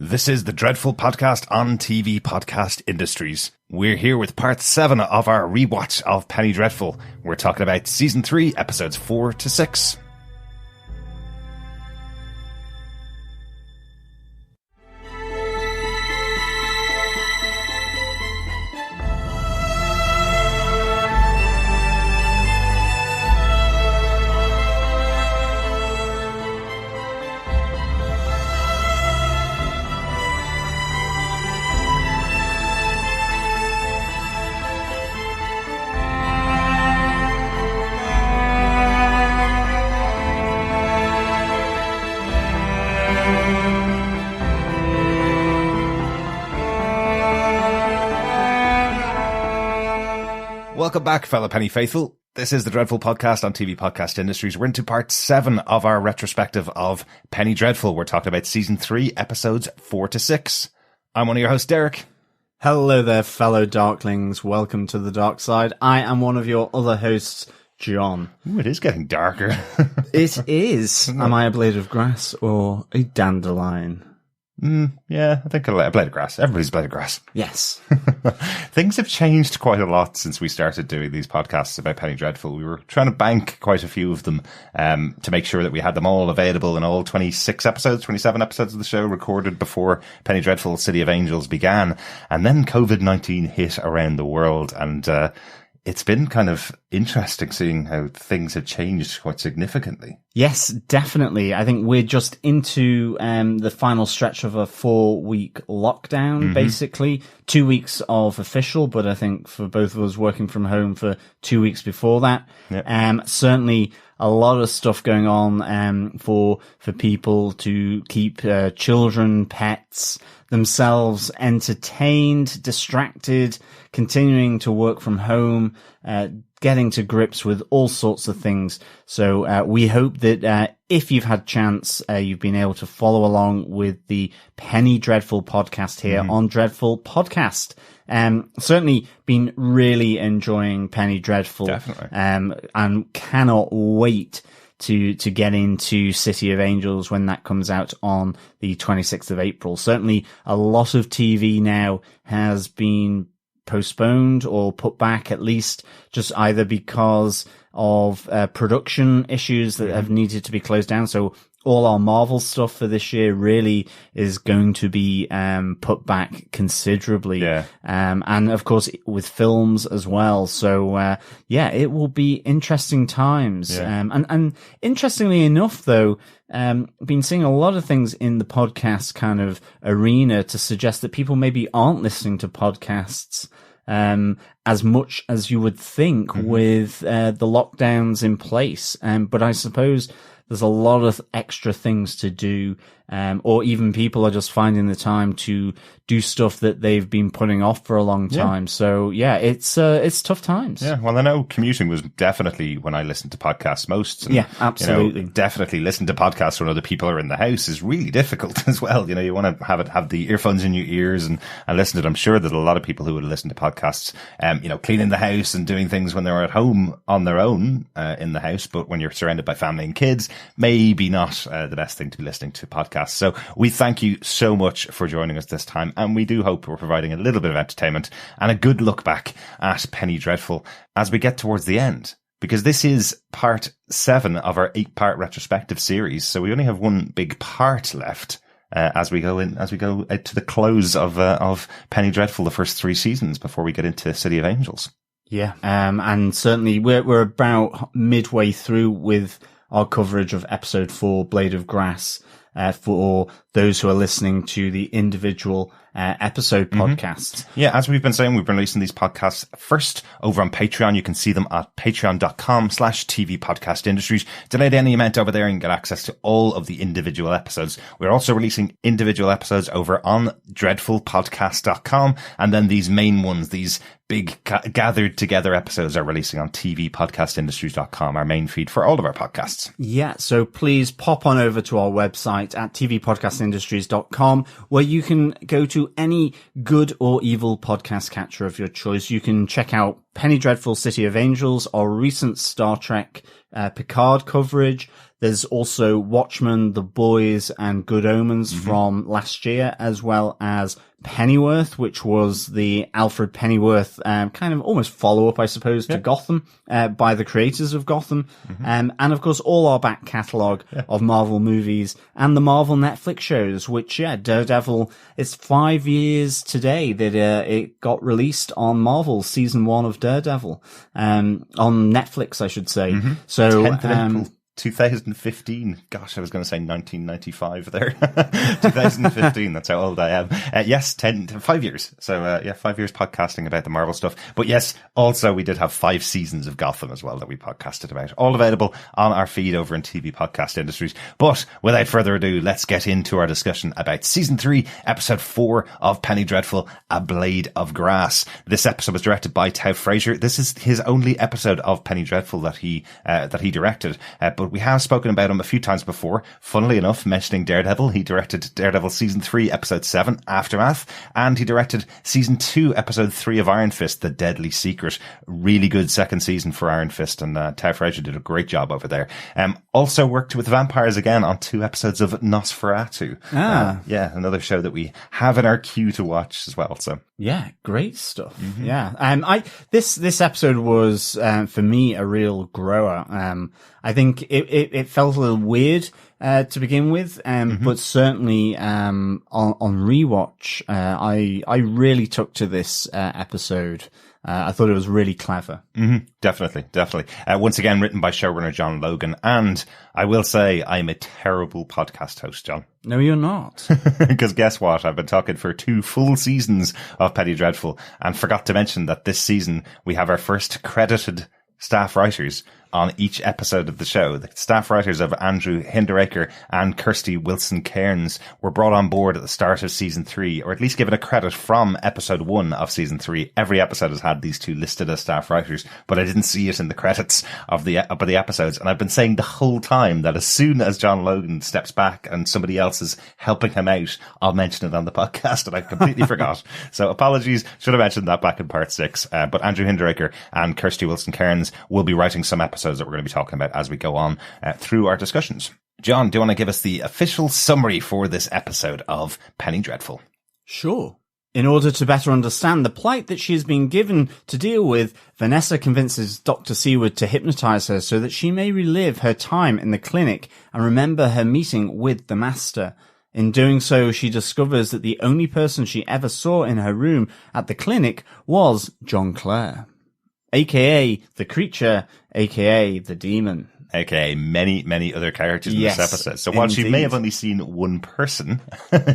This is the Dreadful Podcast on TV Podcast Industries. We're here with part 7 of our rewatch of Penny Dreadful. We're talking about season 3, episodes 4 to 6. Welcome back, fellow Penny Faithful. This is the Dreadful Podcast on TV Podcast Industries. We're into part 7 of our retrospective of Penny Dreadful. We're talking about season 3, episodes 4 to 6. I'm one of your hosts, Derek. Hello there, fellow Darklings. Welcome to the dark side. I am one of your other hosts, John. Ooh, it is getting darker. It is. Am I a blade of grass or a dandelion? Yeah, I think a blade of grass. Everybody's a blade of grass. Yes. Things have changed quite a lot since we started doing these podcasts about Penny Dreadful. We were trying to bank quite a few of them to make sure that we had them all available in all 26 episodes, 27 episodes of the show recorded before Penny Dreadful City of Angels began. And then COVID-19 hit around the world, and it's been kind of interesting seeing how things have changed quite significantly. Yes, definitely. I think we're just into the final stretch of a 4-week lockdown, basically. 2 weeks of official, but I think for both of us working from home for 2 weeks before that. Yep. Certainly a lot of stuff going on for people to keep children, pets, themselves entertained, distracted, continuing to work from home, getting to grips with all sorts of things. So we hope that if you've had chance, you've been able to follow along with the Penny Dreadful podcast here on Dreadful Podcast. Certainly been really enjoying Penny Dreadful. Definitely. And cannot wait to get into City of Angels when that comes out on the 26th of April. Certainly a lot of TV now has been postponed or put back, at least just either because of production issues that have needed to be closed down. So all our Marvel stuff for this year really is going to be put back considerably. Yeah. And of course with films as well. So yeah, it will be interesting times. Yeah. And interestingly enough though, been seeing a lot of things in the podcast kind of arena to suggest that people maybe aren't listening to podcasts as much as you would think with the lockdowns in place. But I suppose there's a lot of extra things to do, or even people are just finding the time to do stuff that they've been putting off for a long time. Yeah. So yeah, it's tough times. Yeah. Well, I know commuting was definitely when I listened to podcasts most. And, yeah, absolutely. Definitely listen to podcasts when other people are in the house is really difficult as well. You know, you want to have the earphones in your ears and listen to it. I'm sure that a lot of people who would listen to podcasts, cleaning the house and doing things when they're at home on their own, in the house. But when you're surrounded by family and kids, maybe not the best thing to be listening to podcasts. So we thank you so much for joining us this time. And we do hope we're providing a little bit of entertainment and a good look back at Penny Dreadful as we get towards the end, because this is part 7 of our 8-part retrospective series. So we only have one big part left as we go to the close of Penny Dreadful, the first 3 seasons before we get into City of Angels. Yeah. And certainly we're about midway through with our coverage of episode 4, Blade of Grass, for those who are listening to the individual episode podcasts. Yeah, as we've been saying, we've been releasing these podcasts first over on Patreon. You can see them at patreon.com/TV Podcast Industries. Donate any amount over there and get access to all of the individual episodes. We're also releasing individual episodes over on dreadfulpodcast.com. And then these main ones, these big gathered together episodes, are releasing on tvpodcastindustries.com, our main feed for all of our podcasts. Yeah, so please pop on over to our website at tvpodcastindustries.com, where you can go to any good or evil podcast catcher of your choice. You can check out Penny Dreadful City of Angels, our recent Star Trek Picard coverage. There's also Watchmen, The Boys, and Good Omens from last year, as well as Pennyworth, which was the Alfred Pennyworth kind of almost follow-up, I suppose, to Gotham by the creators of Gotham. And, of course, all our back catalogue of Marvel movies and the Marvel Netflix shows, which, Daredevil, it's 5 years today that it got released on Marvel, season 1 of Daredevil, on Netflix, I should say. So, 10th of April. 2015. Gosh, I was going to say 1995 there. 2015. That's how old I am. Yes, 5 years. So, 5 years podcasting about the Marvel stuff. But yes, also we did have 5 seasons of Gotham as well that we podcasted about. All available on our feed over in TV Podcast Industries. But without further ado, let's get into our discussion about season 3, episode 4 of Penny Dreadful, A Blade of Grass. This episode was directed by Toa Fraser. This is his only episode of Penny Dreadful that he directed. But we have spoken about him a few times before. Funnily enough, mentioning Daredevil, he directed Daredevil season 3, episode 7, Aftermath, and he directed season 2, episode 3 of Iron Fist, The Deadly Secret. Really good second season for Iron Fist, and Toa Fraser did a great job over there. Also worked with vampires again on 2 episodes of Nosferatu. Another show that we have in our queue to watch as well. So yeah, great stuff. Yeah, this episode was for me a real grower. I think it felt a little weird to begin with, but certainly on rewatch, I really took to this episode. I thought it was really clever. Definitely. Once again, written by showrunner John Logan, and I will say I'm a terrible podcast host, John. No, you're not. Because guess what? I've been talking for 2 full seasons of Penny Dreadful, and forgot to mention that this season we have our first credited staff writers on each episode of the show. The staff writers of Andrew Hinderaker and Krysty Wilson-Cairns were brought on board at the start of season 3, or at least given a credit from episode 1 of season 3. Every episode has had these 2 listed as staff writers, but I didn't see it in the credits of the episodes. And I've been saying the whole time that as soon as John Logan steps back and somebody else is helping him out, I'll mention it on the podcast, and I completely forgot. So apologies. Should have mentioned that back in part 6. But Andrew Hinderaker and Krysty Wilson-Cairns will be writing some episodes that we're going to be talking about as we go on through our discussions. John, do you want to give us the official summary for this episode of Penny Dreadful? Sure. In order to better understand the plight that she has been given to deal with, Vanessa convinces Dr. Seward to hypnotize her so that she may relive her time in the clinic and remember her meeting with the Master. In doing so, she discovers that the only person she ever saw in her room at the clinic was John Clare, aka the creature, aka the demon. aka many other characters in this episode. So while she may have only seen one person,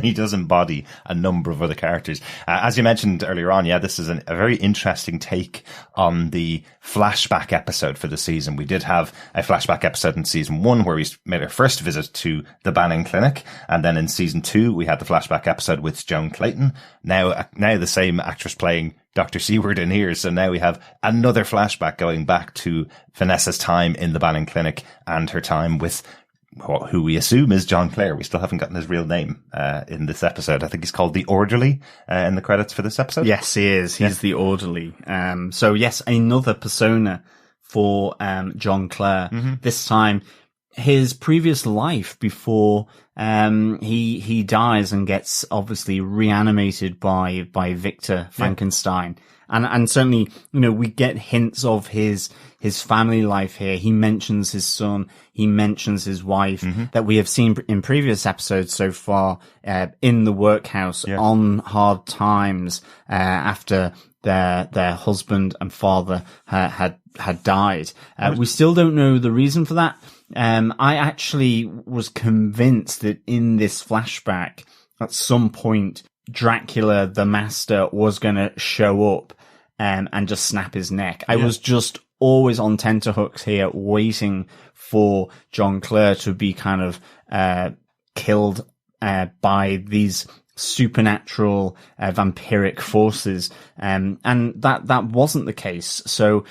he does embody a number of other characters. As you mentioned earlier on, this is a very interesting take on the flashback episode for the season. We did have a flashback episode in season 1 where we made our first visit to the Banning Clinic, and then in season 2 we had the flashback episode with Joan Clayton. Now the same actress playing Dr. Seward in here. So now we have another flashback going back to Vanessa's time in the Banning Clinic and her time with who we assume is John Clare. We still haven't gotten his real name in this episode. I think he's called the Orderly in the credits for this episode. Yes, he is. He's the Orderly. So yes, another persona for John Clare. This time his previous life before he dies and gets obviously reanimated by Victor Frankenstein. And certainly, we get hints of his family life here. He mentions his son, he mentions his wife that we have seen in previous episodes so far, in the workhouse on hard times, after their husband and father had died. We still don't know the reason for that. I actually was convinced that in this flashback, at some point, Dracula, the Master, was going to show up and just snap his neck. I was just always on tenterhooks here, waiting for John Clare to be kind of killed by these supernatural vampiric forces, and that wasn't the case. So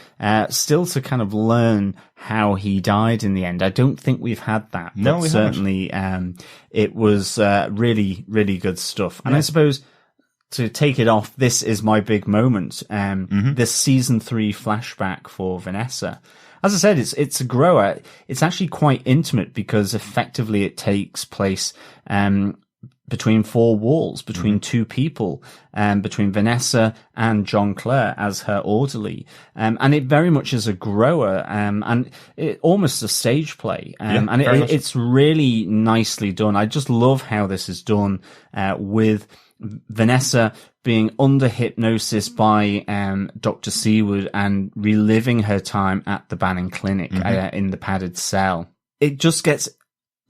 still to kind of learn how he died in the end. I don't think we've had that. No, we certainly it was really good stuff. And I suppose to take it off, this is my big moment. This season 3 flashback for Vanessa. as I said, it's a grower. It's actually quite intimate because effectively it takes place between four walls, between two people, between Vanessa and John Clare as her orderly. And it very much is a grower, and it almost a stage play. And it's really nicely done. I just love how this is done, with Vanessa being under hypnosis by Dr. Seward and reliving her time at the Banning Clinic in the padded cell. It just gets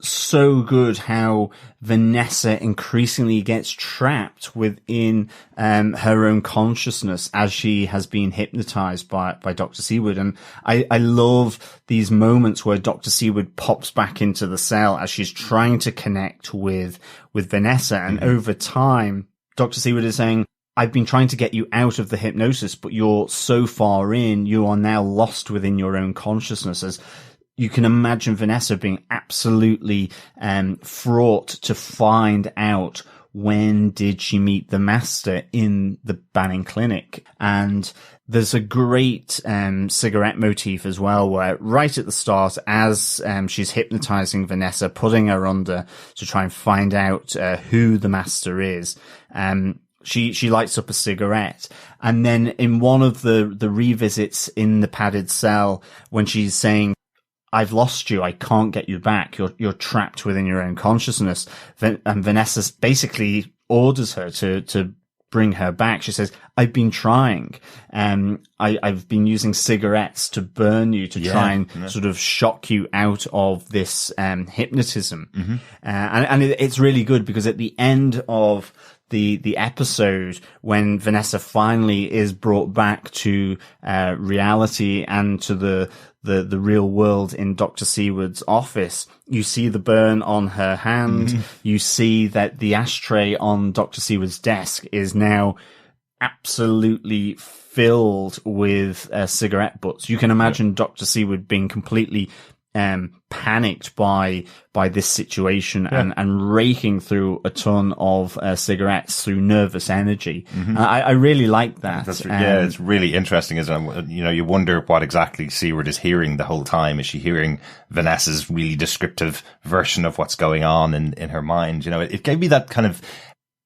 so good how Vanessa increasingly gets trapped within her own consciousness as she has been hypnotized by Dr. Seward. And I love these moments where Dr. Seward pops back into the cell as she's trying to connect with Vanessa. And over time, Dr. Seward is saying, I've been trying to get you out of the hypnosis, but you're so far in, you are now lost within your own consciousness. As you can imagine Vanessa being absolutely fraught to find out when did she meet the master in the Banning Clinic. And there's a great cigarette motif as well, where right at the start, as she's hypnotizing Vanessa, putting her under to try and find out who the master is, she lights up a cigarette. And then in one of the revisits in the padded cell, when she's saying, I've lost you, I can't get you back, you're trapped within your own consciousness, and Vanessa basically orders her to bring her back. She says, I've been trying, I've been using cigarettes to burn you, to try and sort of shock you out of this hypnotism. And it's really good because at the end of the episode, when Vanessa finally is brought back to reality and to the real world in Dr. Seward's office, you see the burn on her hand. You see that the ashtray on Dr. Seward's desk is now absolutely filled with cigarette butts. You can imagine Dr. Seward being completely panicked by this situation and raking through a ton of cigarettes through nervous energy. I really like that. It's really interesting, isn't it? You know, you wonder what exactly Seward is hearing the whole time. Is she hearing Vanessa's really descriptive version of what's going on in her mind? You know, it gave me that kind of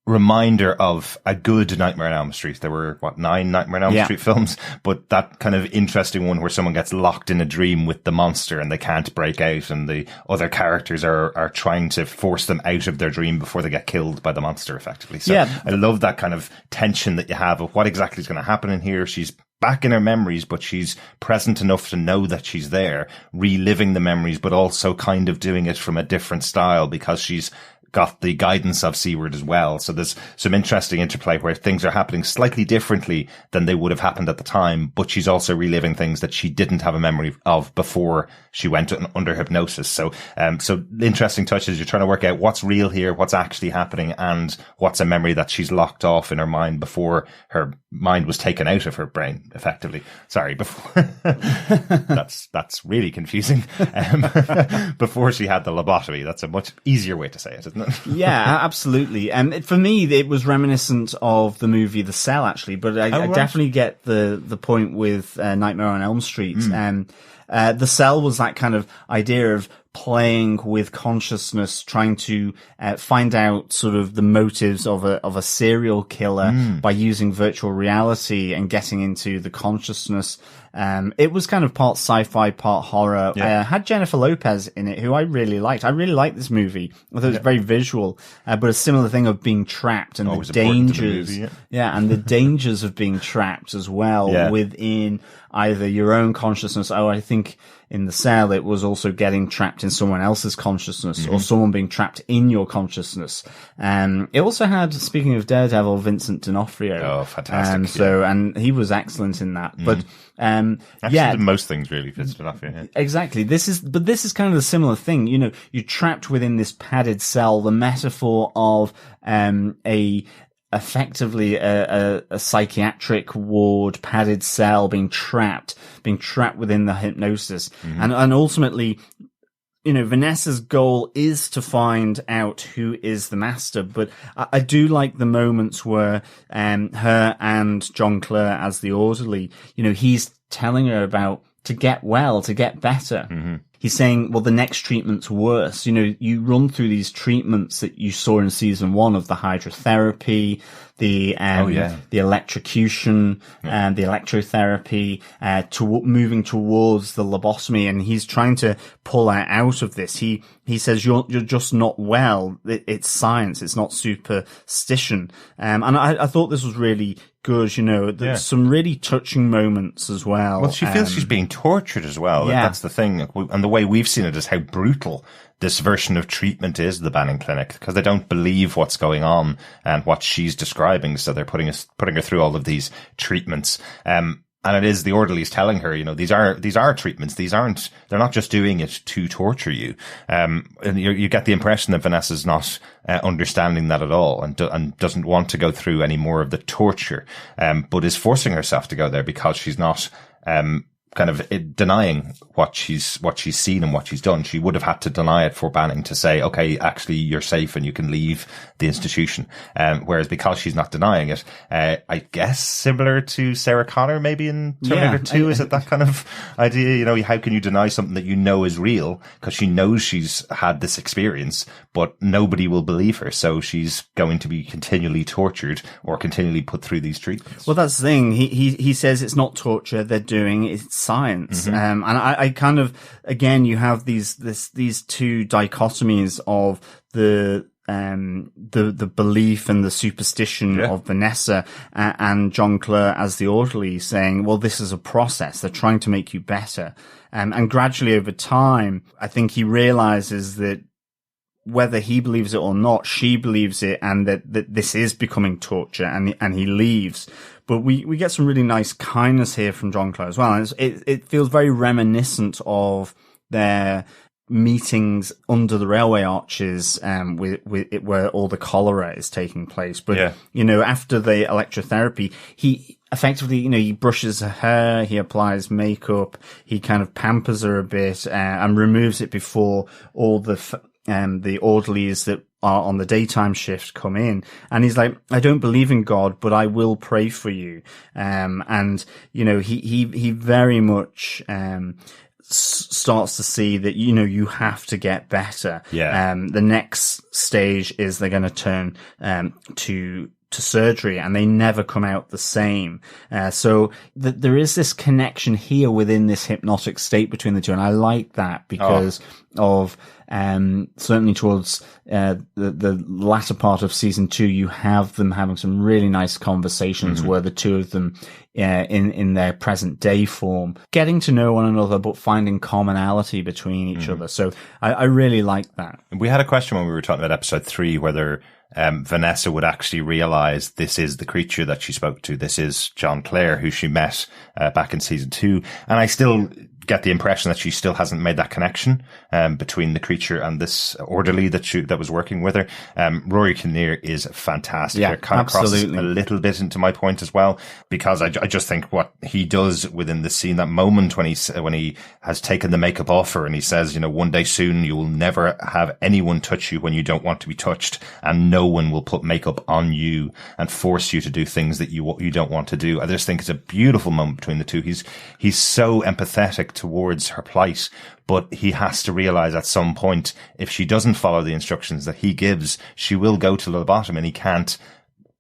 reminder of a good Nightmare on Elm Street. There were, 9 Nightmare on Elm Street films, but that kind of interesting one where someone gets locked in a dream with the monster and they can't break out, and the other characters are trying to force them out of their dream before they get killed by the monster, effectively. So I love that kind of tension that you have of what exactly is going to happen in here. She's back in her memories, but she's present enough to know that she's there, reliving the memories, but also kind of doing it from a different style because she's got the guidance of Seward as well. So there's some interesting interplay where things are happening slightly differently than they would have happened at the time, but she's also reliving things that she didn't have a memory of before she went under hypnosis. So interesting touches. You're trying to work out what's real here, what's actually happening, and what's a memory that she's locked off in her mind before her mind was taken out of her brain, effectively. Sorry, before that's really confusing. Before she had the lobotomy. That's a much easier way to say it, isn't it? Yeah, absolutely. For me, it was reminiscent of the movie The Cell, actually, but I definitely get the point with Nightmare on Elm Street. The Cell was that kind of idea of playing with consciousness, trying to find out sort of the motives of a serial killer by using virtual reality and getting into the consciousness. It was kind of part sci-fi, part horror. Had Jennifer Lopez in it, who I really liked. I really liked this movie. I thought it was very visual, but a similar thing of being trapped and the dangers. And the dangers of being trapped as well within either your own consciousness. I think in The Cell, it was also getting trapped in someone else's consciousness or someone being trapped in your consciousness. It also had, speaking of Daredevil, Vincent D'Onofrio. Oh, fantastic. And he was excellent in that. But, actually, most things really, Vincent D'Onofrio. Yeah. Exactly. This is kind of a similar thing. You know, you're trapped within this padded cell, the metaphor of, effectively a psychiatric ward, padded cell, being trapped within the hypnosis. And ultimately, you know, Vanessa's goal is to find out who is the master, but I do like the moments where, her and John Clare as the orderly, you know, he's telling her about to get well, to get better. Mm-hmm. He's saying, well, the next treatment's worse. You know, you run through these treatments that you saw in season 1 of the hydrotherapy, the electrocution, and the electrotherapy, moving towards the lobotomy. And he's trying to pull her out of this. He says, you're just not well. It's science. It's not superstition. And I thought this was really good. You know, there's some really touching moments as well. Well, she feels she's being tortured as well. Yeah. That's the thing. And the way we've seen it is how brutal this version of treatment is, the Banning Clinic, because they don't believe what's going on and what she's describing. So they're putting her through all of these treatments. And it is the orderlies telling her, you know, these are treatments. They're not just doing it to torture you. And you get the impression that Vanessa's not understanding that at all and doesn't want to go through any more of the torture, but is forcing herself to go there because she's not, kind of denying what she's seen and what she's done. She would have had to deny it for Banning to say, okay, actually you're safe and you can leave the institution. Whereas because she's not denying it, I guess similar to Sarah Connor maybe in Terminator 2, is it that kind of idea? You know, how can you deny something that you know is real? Because she knows she's had this experience, but nobody will believe her. So she's going to be continually tortured or continually put through these treatments. Well, that's the thing. He says it's not torture they're doing, it's science. Mm-hmm. And I kind of, again, you have these two dichotomies of the belief and the superstition of Vanessa and John Clare as the orderly saying, well, this is a process. They're trying to make you better. And gradually over time, I think he realizes that whether he believes it or not, she believes it, and that this is becoming torture, and he leaves. But we get some really nice kindness here from John Clare as well. And it feels very reminiscent of their meetings under the railway arches, where all the cholera is taking place. But, you know, after the electrotherapy, he effectively, you know, he brushes her hair, he applies makeup, he kind of pampers her a bit, and removes it before all the orderlies that are on the daytime shift come in. And he's like, I don't believe in God, but I will pray for you. And, you know, he very much, starts to see that, you know, you have to get better. The next stage is they're going to turn, to surgery, and they never come out the same. So there is this connection here within this hypnotic state between the two. And I like that because of, certainly towards, the latter part of season 2, you have them having some really nice conversations where the two of them, in their present day form, getting to know one another, but finding commonality between each other. So I really like that. We had a question when we were talking about episode 3, whether Vanessa would actually realize this is the creature that she spoke to. This is John Clare, who she met back in season 2. And I still get the impression that she still hasn't made that connection between the creature and this orderly that was working with her. Rory Kinnear is fantastic. Yeah, it kind of crosses absolutely. a little bit into my point as well, because I just think what he does within the scene, that moment when he has taken the makeup off her and he says, you know, one day soon you will never have anyone touch you when you don't want to be touched, and no one will put makeup on you and force you to do things that you don't want to do. I just think it's a beautiful moment between the two. He's so empathetic towards her plight, but he has to realize at some point, if she doesn't follow the instructions that he gives, she will go to the bottom, and he can't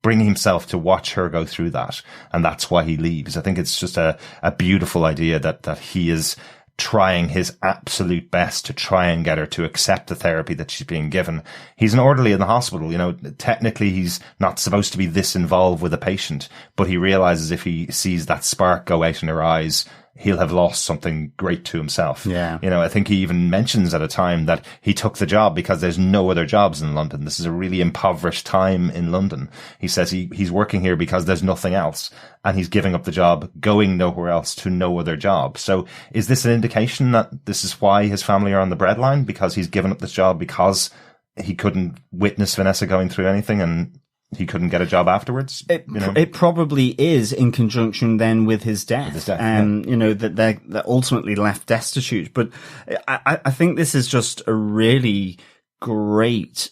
bring himself to watch her go through that. And that's why he leaves. I think it's just a beautiful idea that he is trying his absolute best to try and get her to accept the therapy that she's being given. He's an orderly in the hospital. You know, technically he's not supposed to be this involved with a patient, but he realizes if he sees that spark go out in her eyes, he'll have lost something great to himself. Yeah. You know, I think he even mentions at a time that he took the job because there's no other jobs in London. This is a really impoverished time in London. He says he's working here because there's nothing else, and he's giving up the job, going nowhere else to no other job. So is this an indication that this is why his family are on the breadline? Because he's given up this job because he couldn't witness Vanessa going through anything, and he couldn't get a job afterwards? It probably is in conjunction then with his death. You know, that they're ultimately left destitute. But I think this is just a really great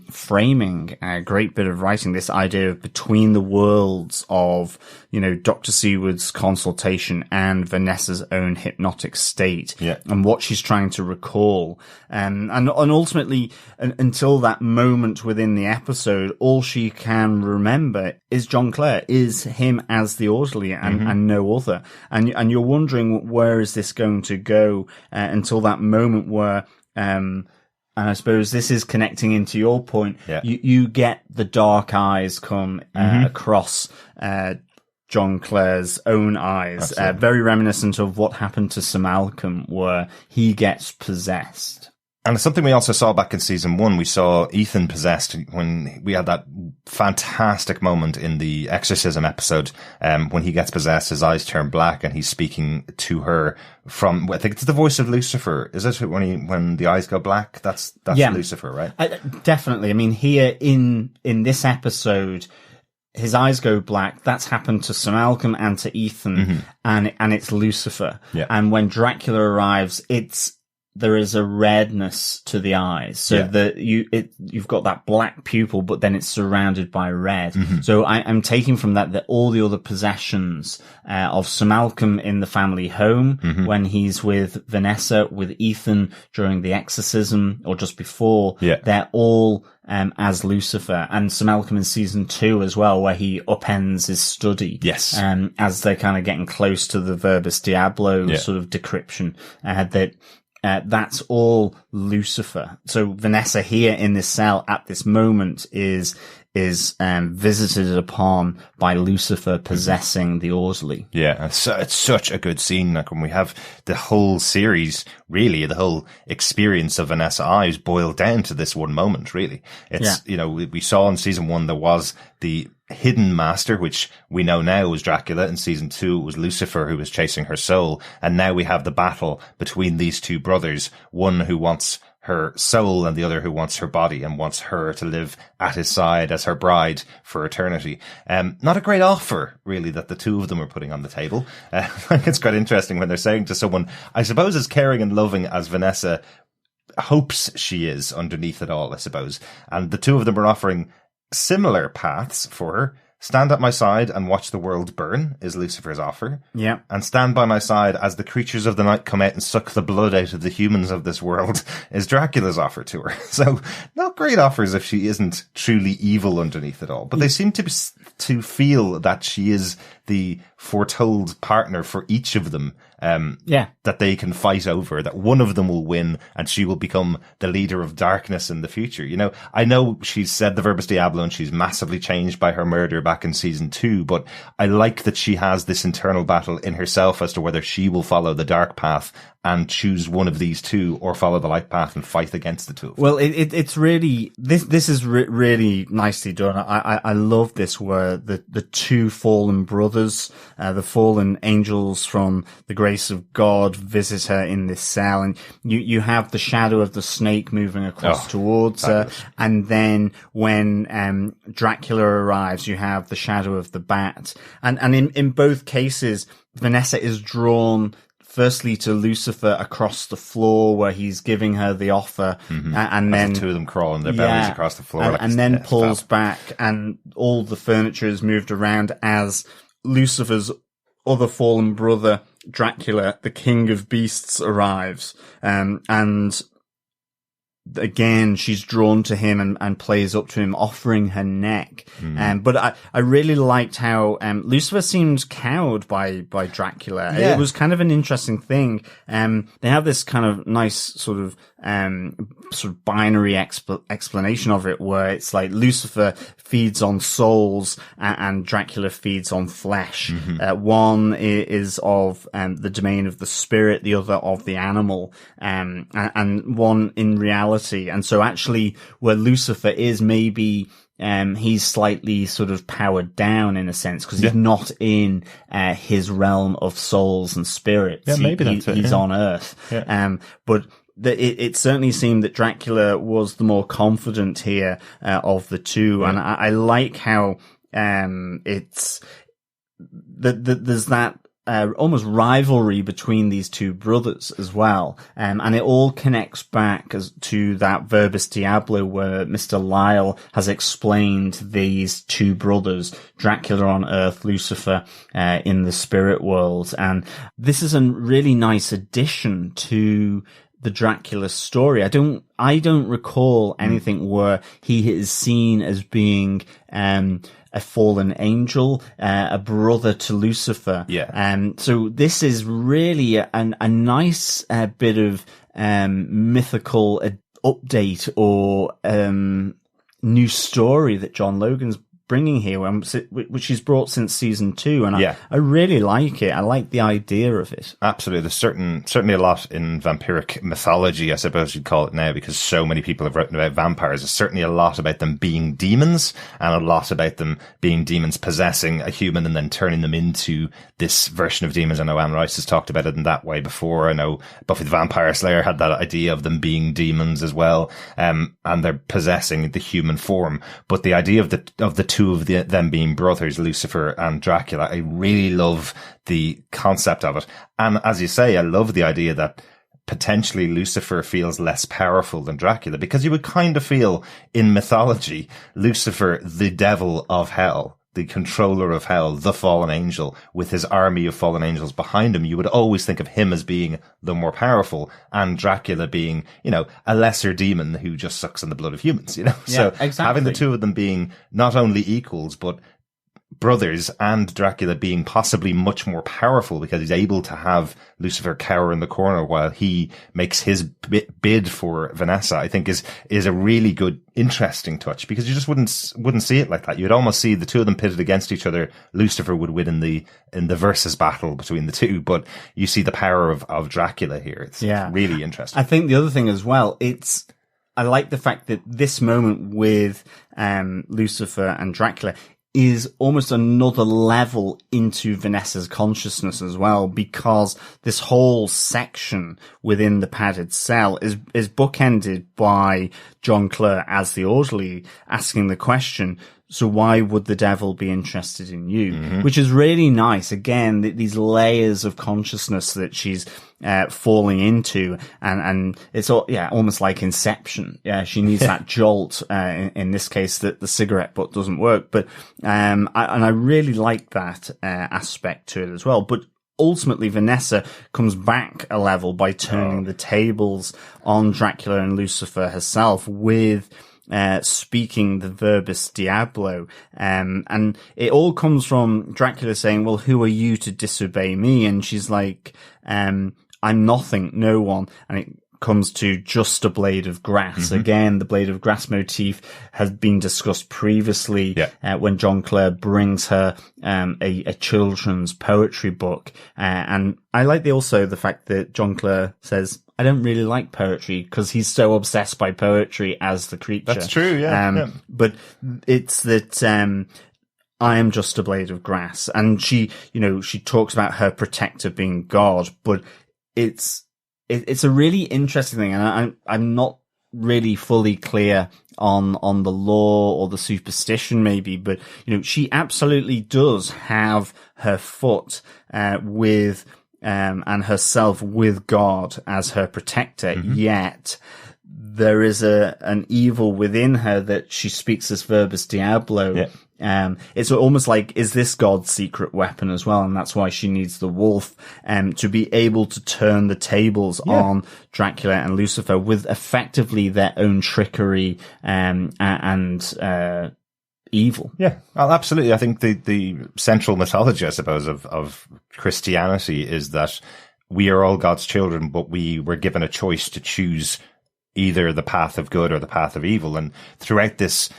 framing, a great bit of writing, this idea of between the worlds of, Dr. Seward's consultation and Vanessa's own hypnotic state, and what she's trying to recall. And ultimately, until that moment within the episode, all she can remember is John Clare, is him as the orderly and no other. And you're wondering, where is this going to go until that moment where, and I suppose this is connecting into your point. Yeah. You get the dark eyes come across John Clare's own eyes, very reminiscent of what happened to Sir Malcolm, where he gets possessed. And it's something we also saw back in season 1. We saw Ethan possessed when we had that fantastic moment in the exorcism episode, when he gets possessed, his eyes turn black and he's speaking to her from, I think it's the voice of Lucifer. Is it when the eyes go black? That's Lucifer, right? Definitely. I mean, here in this episode, his eyes go black. That's happened to Sir Malcolm and to Ethan, and it's Lucifer. Yeah. And when Dracula arrives, there is a redness to the eyes. So you've got that black pupil, but then it's surrounded by red. So I'm taking from that all the other possessions of Sir Malcolm in the family home, when he's with Vanessa, with Ethan during the exorcism or just before, they're all as Lucifer. And Sir Malcolm in season 2 as well, where he upends his study. Yes. As they're kind of getting close to the Verbus Diablo sort of decryption, that's all Lucifer. So Vanessa here in this cell at this moment is visited upon by Lucifer possessing the orderly. Yeah, it's such a good scene. Like when we have the whole series, really, the whole experience of Vanessa Ives boiled down to this one moment, really. It's, we saw in season 1 there was the hidden master, which we know now was Dracula. In season 2, it was Lucifer who was chasing her soul. And now we have the battle between these two brothers, one who wants her soul and the other who wants her body and wants her to live at his side as her bride for eternity. Not a great offer, really, that the two of them are putting on the table. I think it's quite interesting when they're saying to someone, I suppose as caring and loving as Vanessa hopes she is underneath it all, I suppose. And the two of them are offering similar paths for her. Stand at my side and watch the world burn is Lucifer's offer. Yeah. And stand by my side as the creatures of the night come out and suck the blood out of the humans of this world is Dracula's offer to her. So not great offers if she isn't truly evil underneath it all. But they seem to feel that she is the foretold partner for each of them. That they can fight over, that one of them will win and she will become the leader of darkness in the future. I know she's said the Verbus Diablo and she's massively changed by her murder back in season 2, but I like that she has this internal battle in herself as to whether she will follow the dark path and choose one of these two or follow the light path and fight against the two of them. Well, it's really, this is really nicely done. I love this where the two fallen brothers, the fallen angels from the grace of God visit her in this cell, and you have the shadow of the snake moving across towards her. And then when, Dracula arrives, you have the shadow of the bat. And in both cases, Vanessa is drawn firstly to Lucifer across the floor where he's giving her the offer, and then the two of them crawling their bellies across the floor, and then pulls back, and all the furniture is moved around as Lucifer's other fallen brother, Dracula, the king of beasts, arrives, and again, she's drawn to him and plays up to him, offering her neck. But I really liked how Lucifer seemed cowed by Dracula. It was kind of an interesting thing. They have this kind of nice sort of binary explanation of it, where it's like Lucifer feeds on souls and Dracula feeds on flesh. One is of the domain of the spirit, the other of the animal, and one in reality. And so actually where Lucifer is, maybe he's slightly sort of powered down in a sense, because he's not in his realm of souls and spirits. Yeah, maybe he's on Earth. But it certainly seemed that Dracula was the more confident here of the two, and I like how it's there's that almost rivalry between these two brothers as well. And it all connects back to that Verbus Diablo where Mr. Lyle has explained these two brothers, Dracula on Earth, Lucifer in the spirit world. And this is a really nice addition to the Dracula story. I don't recall anything where he is seen as being a fallen angel, a brother to Lucifer. Yeah. So this is really a nice bit of mythical update or new story that John Logan's bringing here, which he's brought since season 2, and I really like it. I like the idea of it. Absolutely. There's certainly a lot in vampiric mythology, I suppose you'd call it now, because so many people have written about vampires. There's certainly a lot about them being demons, and a lot about them being demons possessing a human and then turning them into this version of demons. I know Anne Rice has talked about it in that way before. I know Buffy the Vampire Slayer had that idea of them being demons as well, and they're possessing the human form. But the idea of the two of them being brothers, Lucifer and Dracula, I really love the concept of it. And as you say, I love the idea that potentially Lucifer feels less powerful than Dracula, because you would kind of feel in mythology, Lucifer, the devil of hell, the controller of hell, the fallen angel, with his army of fallen angels behind him, you would always think of him as being the more powerful, and Dracula being, a lesser demon who just sucks in the blood of humans, Yeah, so exactly. Having the two of them being not only equals, but brothers, and Dracula being possibly much more powerful because he's able to have Lucifer cower in the corner while he makes his bid for Vanessa, I think is a really good, interesting touch, because you just wouldn't see it like that. You'd almost see the two of them pitted against each other. Lucifer would win in the versus battle between the two, but you see the power of Dracula here. It's really interesting. I think the other thing as well, I like the fact that this moment with Lucifer and Dracula is almost another level into Vanessa's consciousness as well, because this whole section within the padded cell is bookended by John Clare as the orderly asking the question, so why would the devil be interested in you? Mm-hmm. Which is really nice. Again, these layers of consciousness that she's falling into, and it's almost like Inception. Yeah, she needs that jolt. In this case, that the cigarette butt doesn't work, but I really like that aspect to it as well. But ultimately, Vanessa comes back a level by turning the tables on Dracula and Lucifer herself with speaking the Verbus Diablo. And it all comes from Dracula saying, well, who are you to disobey me? And she's like, I'm nothing, no one. And it comes to just a blade of grass. Mm-hmm. Again, the blade of grass motif has been discussed previously when John Clare brings her a children's poetry book. And I like the fact that John Clare says, I don't really like poetry, because he's so obsessed by poetry as the creature. That's true, yeah. But it's that I am just a blade of grass. And she talks about her protector being God, but it's a really interesting thing, and I'm not really fully clear on the law or the superstition maybe, but she absolutely does have her foot with and herself with God as her protector, yet there is an evil within her that she speaks as Verbus Diablo. Yeah. It's almost like, is this God's secret weapon as well? And that's why she needs the wolf, to be able to turn the tables on Dracula and Lucifer with effectively their own trickery, and evil. Yeah, well, absolutely. I think the central mythology, I suppose, of Christianity is that we are all God's children, but we were given a choice to choose either the path of good or the path of evil. And throughout this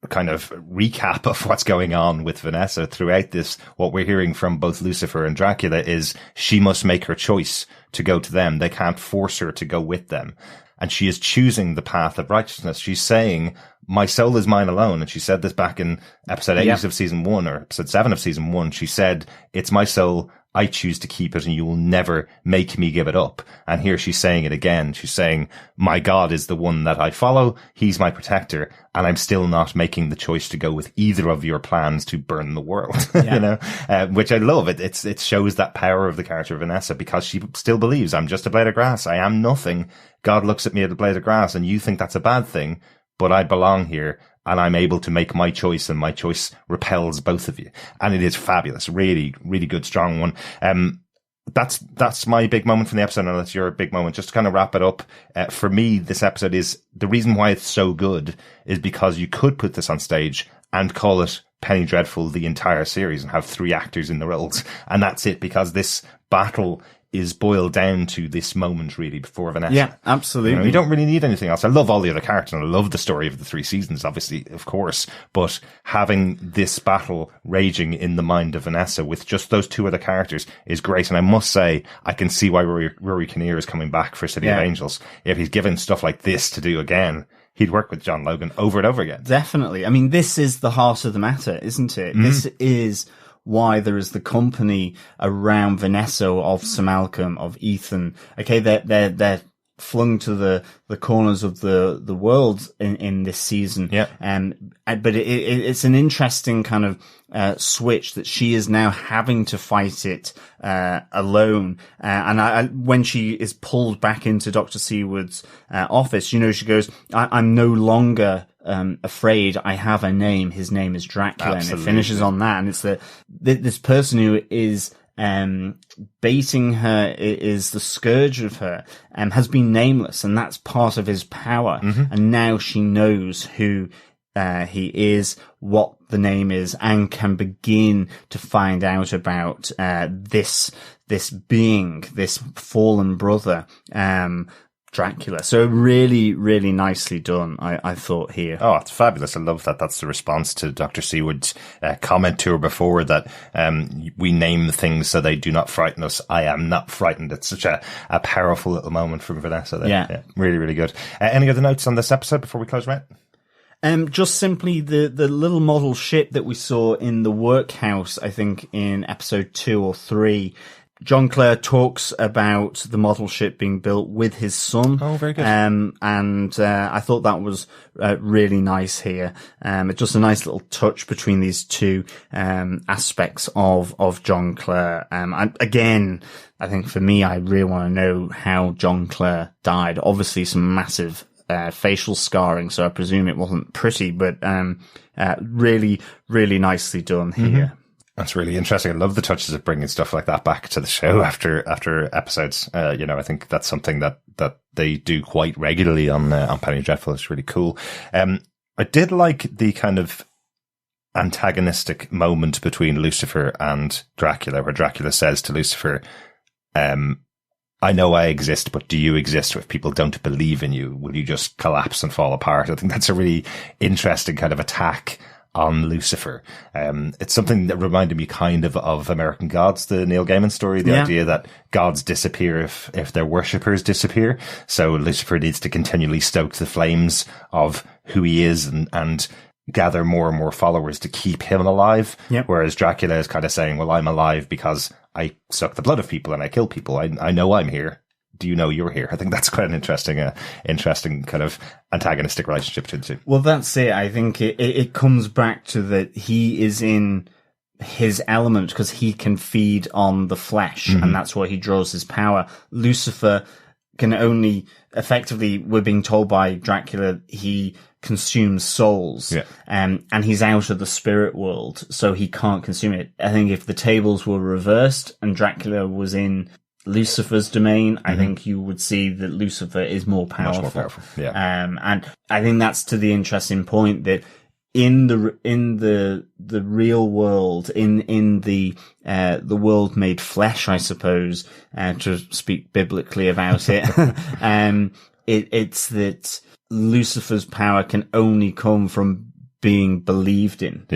kind of recap of what's going on with Vanessa, throughout this, what we're hearing from both Lucifer and Dracula is she must make her choice to go to them. They can't force her to go with them. And she is choosing the path of righteousness. She's saying, my soul is mine alone. And she said this back in episode 8 of season 1, or episode 7 of season 1. She said, it's my soul. I choose to keep it and you will never make me give it up. And here she's saying it again. She's saying, my God is the one that I follow. He's my protector. And I'm still not making the choice to go with either of your plans to burn the world, which I love. It shows that power of the character of Vanessa, because she still believes I'm just a blade of grass. I am nothing. God looks at me as a blade of grass and you think that's a bad thing, but I belong here. And I'm able to make my choice, and my choice repels both of you. And it is fabulous. Really, really good, strong one. That's my big moment from the episode. And that's your big moment. Just to kind of wrap it up. For me, this episode is the reason why it's so good is because you could put this on stage and call it Penny Dreadful the entire series and have 3 actors in the roles. And that's it, because this battle is boiled down to this moment really before Vanessa. Yeah, absolutely. You don't really need anything else. I love all the other characters and I love the story of the 3 seasons, obviously, of course, but having this battle raging in the mind of Vanessa with just those 2 other characters is great. And I must say, I can see why Rory Kinnear is coming back for City of Angels. If he's given stuff like this to do again, he'd work with John Logan over and over again. Definitely. I mean, this is the heart of the matter, isn't it? This is why there is the company around Vanessa, of Sir Malcolm, of Ethan. Okay, they're flung to the corners of the world in this season. Yeah. But it's an interesting kind of switch that she is now having to fight it alone. And when she is pulled back into Dr. Seward's office, she goes, I'm no longer afraid. I have a name. His name is Dracula. Absolutely. And it finishes on that. And it's this person who is baiting her, is the scourge of her, has been nameless, and that's part of his power. And now she knows who he is, what the name is, and can begin to find out about this being, this fallen brother, Dracula. So really, really nicely done, I thought here. Oh, it's fabulous. I love that. That's the response to Dr. Seward's comment to her before that we name things so they do not frighten us. I am not frightened. It's such a powerful little moment from Vanessa there. Yeah. Really, really good. Any other notes on this episode before we close, Rhett? Just simply the little model ship that we saw in the workhouse, I think in episode 2 or 3. John Clare talks about the model ship being built with his son. Oh, very good. And I thought that was really nice here. Just a nice little touch between these 2 aspects of John Clare. And again, I think for me, I really want to know how John Clare died. Obviously, some massive facial scarring, so I presume it wasn't pretty, but really, really nicely done here. That's really interesting. I love the touches of bringing stuff like that back to the show after episodes. I think that's something that they do quite regularly on Penny Dreadful. It's really cool. I did like the kind of antagonistic moment between Lucifer and Dracula, where Dracula says to Lucifer, I know I exist, but do you exist? If people don't believe in you, will you just collapse and fall apart? I think that's a really interesting kind of attack on Lucifer. It's something that reminded me kind of American Gods, the Neil Gaiman story, the idea that gods disappear if their worshippers disappear. So Lucifer needs to continually stoke the flames of who he is and gather more and more followers to keep him alive. Yep. Whereas Dracula is kind of saying, well, I'm alive because I suck the blood of people and I kill people. I know I'm here. Do you know you're here? I think that's quite an interesting kind of antagonistic relationship between the 2. Well, that's it. I think it comes back to that he is in his element because he can feed on the flesh, and that's why he draws his power. Lucifer can only, effectively, we're being told by Dracula, he consumes souls, and he's out of the spirit world, so he can't consume it. I think if the tables were reversed and Dracula was in Lucifer's domain, I think you would see that Lucifer is more powerful. Much more powerful. Yeah. And I think that's to the interesting point that in the real world, in the world made flesh, I suppose, to speak biblically about it, it's that Lucifer's power can only come from being believed in,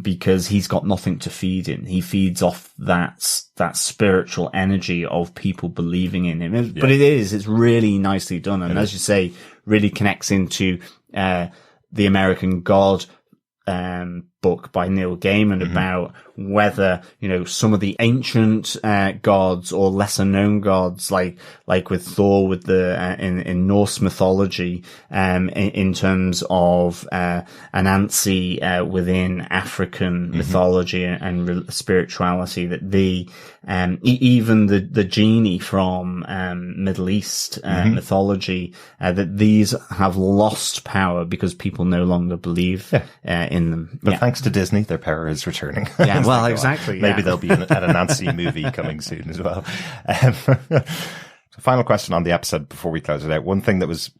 because he's got nothing to feed in. He feeds off that spiritual energy of people believing in him. But it's really nicely done. And as you say, really connects into, the American God, book by Neil Gaiman about whether, some of the ancient gods or lesser known gods, like with Thor, with the in Norse mythology, in terms of Anansi within African mythology and spirituality, that even the genie from Middle East mythology, that these have lost power because people no longer believe in them. But thanks to Disney, their power is returning. Yeah, well, exactly. Maybe there'll be an Anansi movie coming soon as well. Final question on the episode before we close it out. One thing that was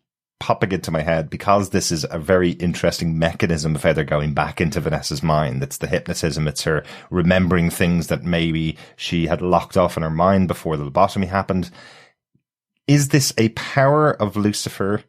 popping into my head, because this is a very interesting mechanism of how they're going back into Vanessa's mind. It's the hypnotism. It's her remembering things that maybe she had locked off in her mind before the lobotomy happened. Is this a power of Lucifer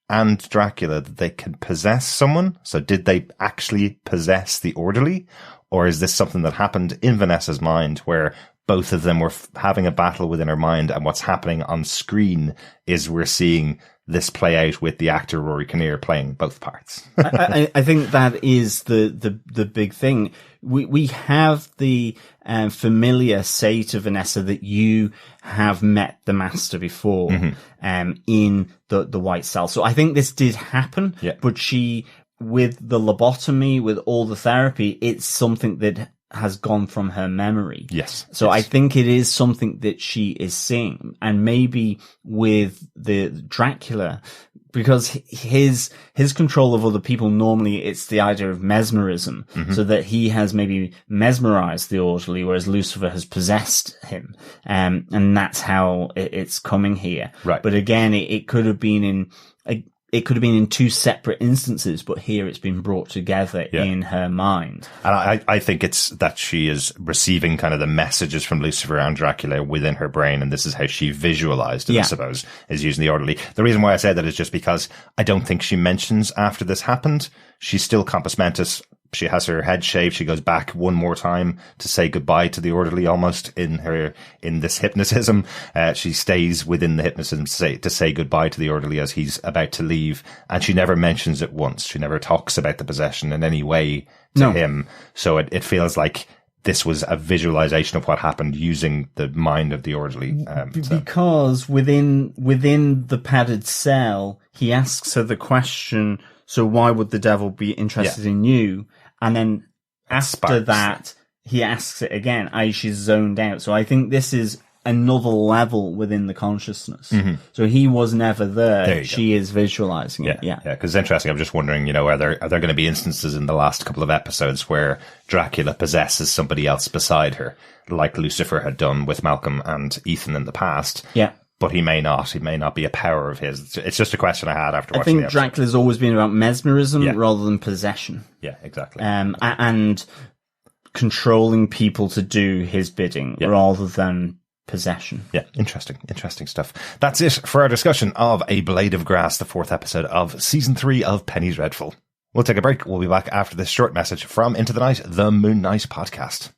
and Dracula that they can possess someone? So did they actually possess the orderly? Or is this something that happened in Vanessa's mind where both of them were having a battle within her mind, and what's happening on screen is we're seeing this play out with the actor Rory Kinnear playing both parts? I think that is the big thing. We have the familiar say to Vanessa that you have met the master before, in the White Cell. So I think this did happen, but she, with the lobotomy, with all the therapy, it's something that has gone from her memory. Yes. So I think it is something that she is seeing, and maybe with the Dracula, because his control of other people, normally it's the idea of mesmerism, so that he has maybe mesmerized the orderly, whereas Lucifer has possessed him. And that's how it's coming here. Right. But again, it could have been in two separate instances, but here it's been brought together in her mind. And I think it's that she is receiving kind of the messages from Lucifer and Dracula within her brain, and this is how she visualized it, I suppose, is using the orderly. The reason why I say that is just because I don't think she mentions after this happened, she's still compos mentis. She has her head shaved. She goes back one more time to say goodbye to the orderly, almost in this hypnotism. She stays within the hypnotism to say goodbye to the orderly as he's about to leave. And she never mentions it once. She never talks about the possession in any way to him. So it feels like this was a visualization of what happened using the mind of the orderly. Because within the padded cell, he asks her the question, so why would the devil be interested in you? And then after that, he asks it again, i.e. she's zoned out. So I think this is another level within the consciousness. So he was never there. She is visualizing it. Yeah. Because it's interesting. I'm just wondering, are there going to be instances in the last couple of episodes where Dracula possesses somebody else beside her, like Lucifer had done with Malcolm and Ethan in the past? Yeah. But he may not. He may not be a power of his. It's just a question I had after watching the episode. I think Dracula's always been about mesmerism rather than possession. Yeah, exactly. And controlling people to do his bidding rather than possession. Yeah, interesting stuff. That's it for our discussion of A Blade of Grass, the 4th episode of Season 3 of Penny Dreadful. We'll take a break. We'll be back after this short message from Into the Night, the Moon Knight podcast.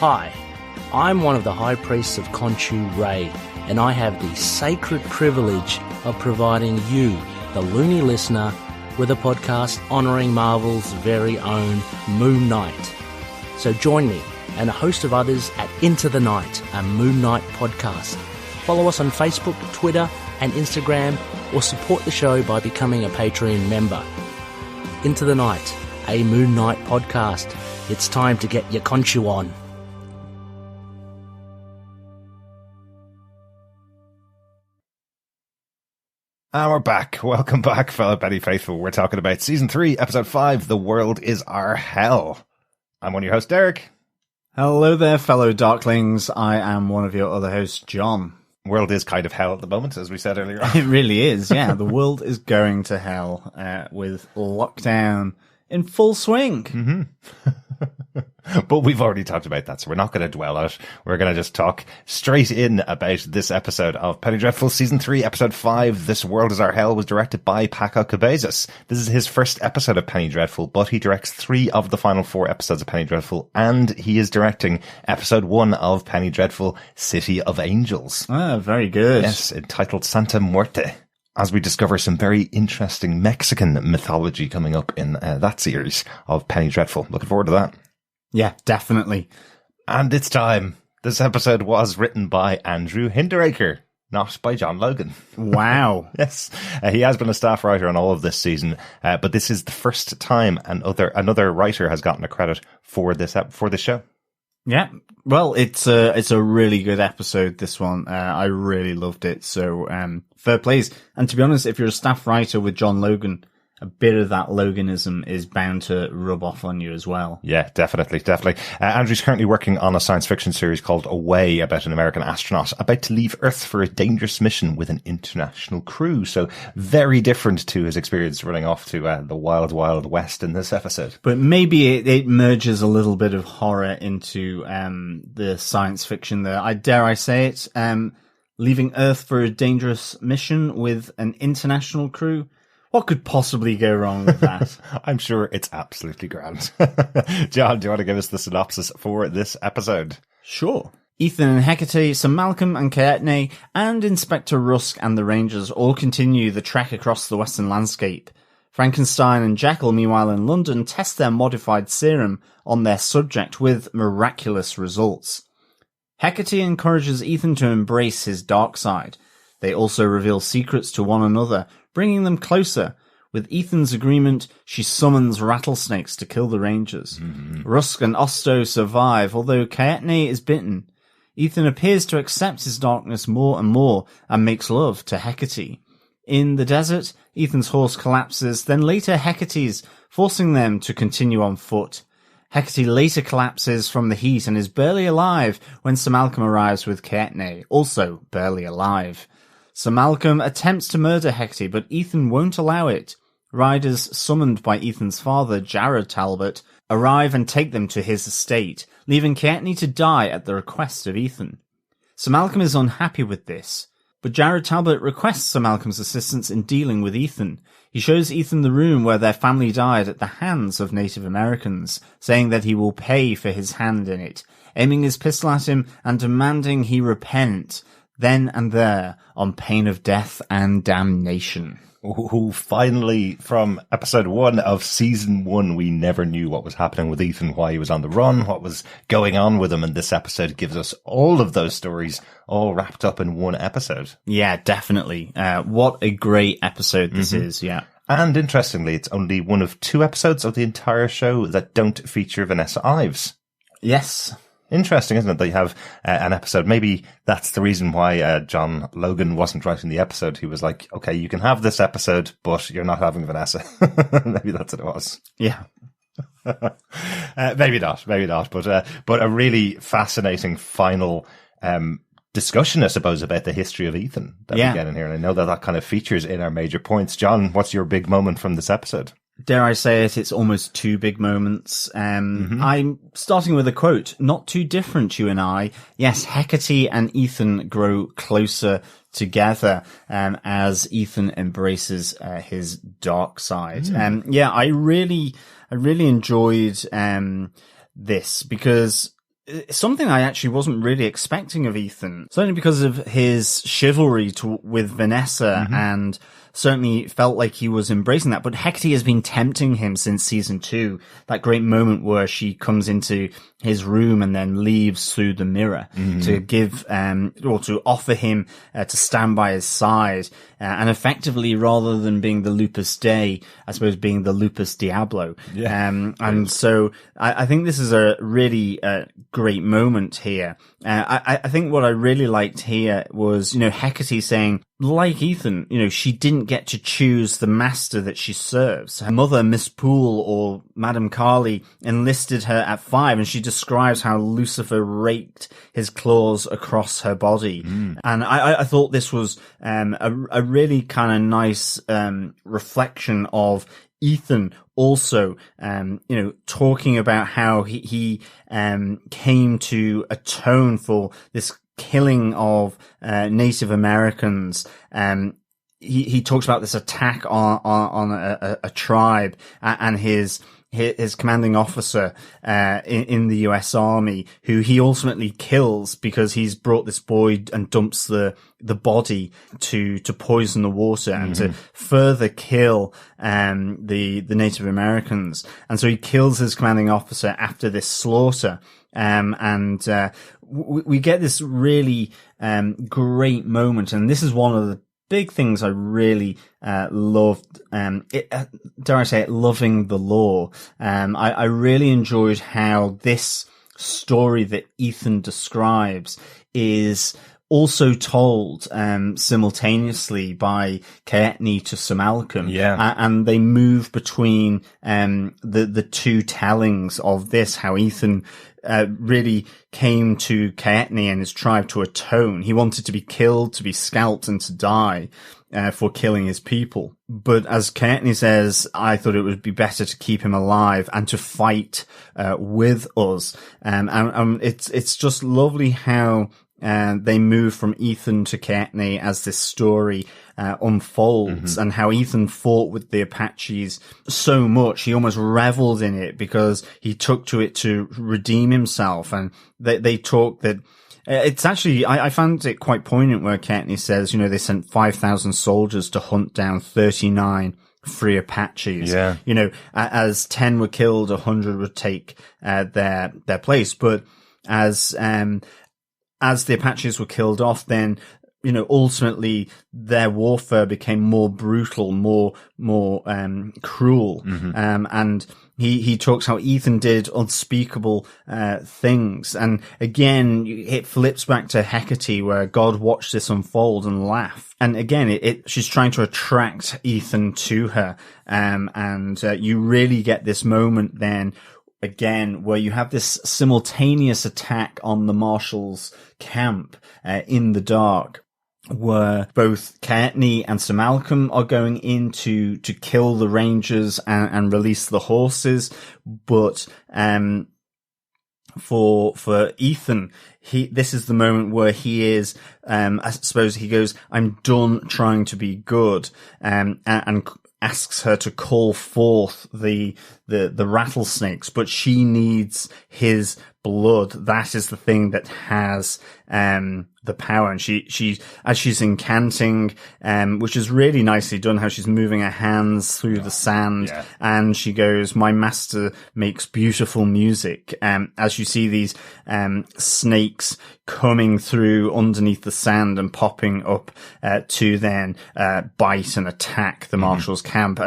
Hi, I'm one of the High Priests of Khonshu Ray, and I have the sacred privilege of providing you, the loony listener, with a podcast honouring Marvel's very own Moon Knight. So join me and a host of others at Into the Night, a Moon Knight podcast. Follow us on Facebook, Twitter and Instagram, or support the show by becoming a Patreon member. Into the Night, a Moon Knight podcast. It's time to get your Khonshu on. And we're back. Welcome back, fellow Penny Faithful. We're talking about Season 3, Episode 5, The World is Our Hell. I'm one of your hosts, Derek. Hello there, fellow Darklings. I am one of your other hosts, John. World is kind of hell at the moment, as we said earlier on. It really is, yeah. The world is going to hell with lockdown in full swing. But we've already talked about that, so we're not going to dwell on it. We're going to just talk straight in about this episode of Penny Dreadful Season 3, Episode 5, This World Is Our Hell, was directed by Paco Cabezas. This is his first episode of Penny Dreadful, but he directs 3 of the final 4 episodes of Penny Dreadful, and he is directing Episode 1 of Penny Dreadful, City of Angels. Ah, very good. Yes, entitled Santa Muerte. As we discover some very interesting Mexican mythology coming up in that series of Penny Dreadful. Looking forward to that. Yeah, definitely. And it's time. This episode was written by Andrew Hinderaker, not by John Logan. Wow. Yes. He has been a staff writer on all of this season, but this is the first time another writer has gotten a credit for this show. Yeah. Well, it's a really good episode, this one. I really loved it. So, fair plays. And to be honest, if you're a staff writer with John Logan, a bit of that Loganism is bound to rub off on you as well. Yeah, definitely. Andrew's currently working on a science fiction series called Away about an American astronaut about to leave Earth for a dangerous mission with an international crew. So very different to his experience running off to the wild, wild west in this episode. But maybe it merges a little bit of horror into the science fiction there. Dare I say it, leaving Earth for a dangerous mission with an international crew. What could possibly go wrong with that? I'm sure it's absolutely grand. John, do you want to give us the synopsis for this episode? Sure. Ethan and Hecate, Sir Malcolm and Kaetne, and Inspector Rusk and the Rangers all continue the trek across the western landscape. Frankenstein and Jekyll, meanwhile in London, test their modified serum on their subject with miraculous results. Hecate encourages Ethan to embrace his dark side. They also reveal secrets to one another, bringing them closer. With Ethan's agreement, she summons rattlesnakes to kill the Rangers. Mm-hmm. Rusk and Osto survive, although Kaetne is bitten. Ethan appears to accept his darkness more and more and makes love to Hecate. In the desert, Ethan's horse collapses, then later Hecate's, forcing them to continue on foot. Hecate later collapses from the heat and is barely alive when Sir Malcolm arrives with Kaetne, also barely alive. Sir Malcolm attempts to murder Hecate, but Ethan won't allow it. Riders summoned by Ethan's father, Jared Talbot, arrive and take them to his estate, leaving Kaetne to die at the request of Ethan. Sir Malcolm is unhappy with this, but Jared Talbot requests Sir Malcolm's assistance in dealing with Ethan. He shows Ethan the room where their family died at the hands of Native Americans, saying that he will pay for his hand in it, aiming his pistol at him and demanding he repent, then and there, on pain of death and damnation. Who finally, from episode 1 of season 1, we never knew what was happening with Ethan, why he was on the run, what was going on with him, and this episode gives us all of those stories all wrapped up in one episode. Yeah, definitely. What a great episode this is, yeah. And interestingly, it's only one of 2 episodes of the entire show that don't feature Vanessa Ives. Yes. Interesting, isn't it? They have an episode. Maybe that's the reason why John Logan wasn't writing the episode. He was like, okay, you can have this episode, but you're not having Vanessa. Maybe that's what it was. Yeah. Maybe not. But a really fascinating final discussion, I suppose, about the history of Ethan that we get in here. And I know that kind of features in our major points. John, what's your big moment from this episode? Dare I say it, it's almost 2 big moments. I'm starting with a quote. Not too different, you and I. Yes, Hecate and Ethan grow closer together as Ethan embraces his dark side. I really enjoyed this because it's something I actually wasn't really expecting of Ethan. Certainly because of his chivalry with Vanessa and certainly felt like he was embracing that. But Hecate has been tempting him since season 2. That great moment where she comes into his room and then leaves through the mirror to give, or to offer him to stand by his side. And effectively, rather than being the Lupus Dei, I suppose being the Lupus Diablo. Yeah. And so I think this is a really great moment here. I think what I really liked here was, Hecate saying, like Ethan, she didn't get to choose the master that she serves. Her mother, Miss Poole or Madame Carly, enlisted her at 5, and she describes how Lucifer raked his claws across her body. And I thought this was a really kind of nice reflection of Ethan also, talking about how he came to atone for this killing of Native Americans. He talks about this attack on a tribe, and his commanding officer in the US Army, who he ultimately kills because he's brought this boy and dumps the body to poison the water and to further kill the Native Americans. And so he kills his commanding officer after this slaughter. We get this really great moment, and this is one of the big things I really loved. Dare I say it, loving the lore. I really enjoyed how this story that Ethan describes is also told simultaneously by Caetney to Sir Malcolm. Yeah. And they move between the two tellings of this, how Ethan really came to Caetney and his tribe to atone. He wanted to be killed, to be scalped, and to die for killing his people. But as Caetney says, I thought it would be better to keep him alive and to fight with us. And it's just lovely how they move from Ethan to Caetney as this story unfolds, and how Ethan fought with the Apaches so much. He almost reveled in it because he took to it to redeem himself. And they talk that it's actually, I found it quite poignant where Caetney says, they sent 5,000 soldiers to hunt down 39 free Apaches. Yeah. As 10 were killed, 100 would take their place. But as the Apaches were killed off, then, ultimately their warfare became more brutal, more cruel. And he talks how Ethan did unspeakable things. And again, it flips back to Hecate, where God watched this unfold and laughed. And again, she's trying to attract Ethan to her. And you really get this moment then, again, where you have this simultaneous attack on the Marshals' camp in the dark, where both Caetney and Sir Malcolm are going in to kill the Rangers and release the horses. But for Ethan, this is the moment where he is, I suppose he goes, I'm done trying to be good, and asks her to call forth the rattlesnakes, but she needs his blood. That is the thing that has the power. And she as she's incanting, which is really nicely done, how she's moving her hands through the sand, and she goes, my master makes beautiful music. As you see these snakes coming through underneath the sand and popping up to then bite and attack the Marshals' camp.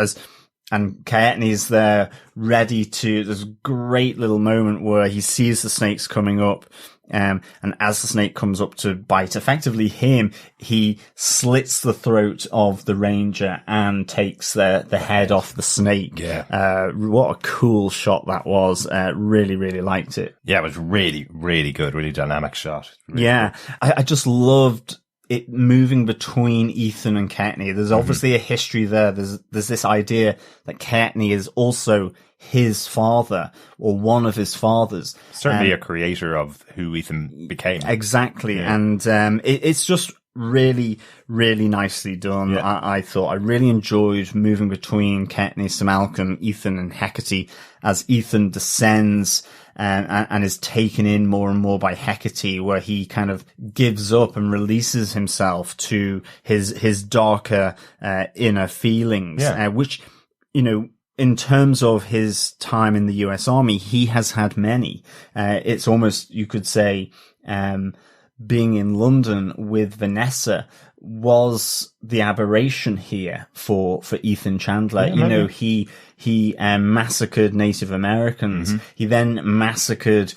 And Caetney's there ready to, there's a great little moment where he sees the snakes coming up, and as the snake comes up to bite effectively him, he slits the throat of the ranger and takes the head off the snake. What a cool shot that was. Really, really liked it. Yeah, it was really, really good, really dynamic shot. Really good. I just loved it moving between Ethan and Caetney. There's obviously a history there. There's this idea that Caetney is also his father, or one of his fathers. Certainly a creator of who Ethan became. Exactly. Yeah. And it's just really, really nicely done. Yeah. I thought I really enjoyed moving between Caetney, Sir Malcolm, Ethan and Hecate as Ethan descends and is taken in more and more by Hecate, where he kind of gives up and releases himself to his darker inner feelings, which, in terms of his time in the US Army, he has had many. It's almost, you could say, being in London with Vanessa was the aberration here for Ethan Chandler. He massacred Native Americans. He then massacred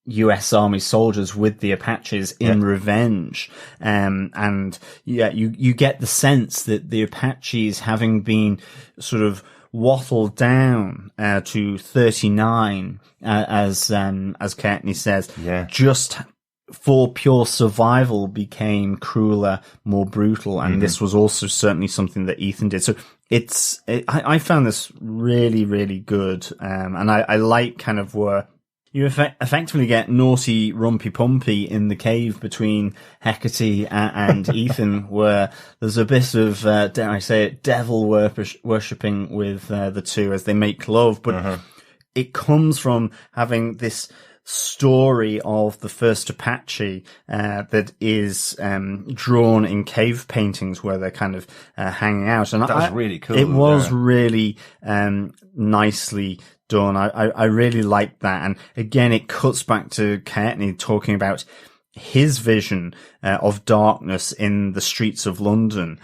US Army soldiers with the Apaches in revenge. You get the sense that the Apaches, having been sort of wattled down to 39, as Caetney says, just for pure survival became crueler, more brutal. And this was also certainly something that Ethan did. So I found this really, really good. And I like kind of where you effectively get naughty Rumpy Pumpy in the cave between Hecate and Ethan, where there's a bit of, dare I say it, devil worshipping with the two as they make love. But it comes from having this story of the first Apache that is drawn in cave paintings where they're kind of hanging out. And that was really cool. It was really nicely done. I really liked that. And again, it cuts back to Courtney talking about his vision of darkness in the streets of London,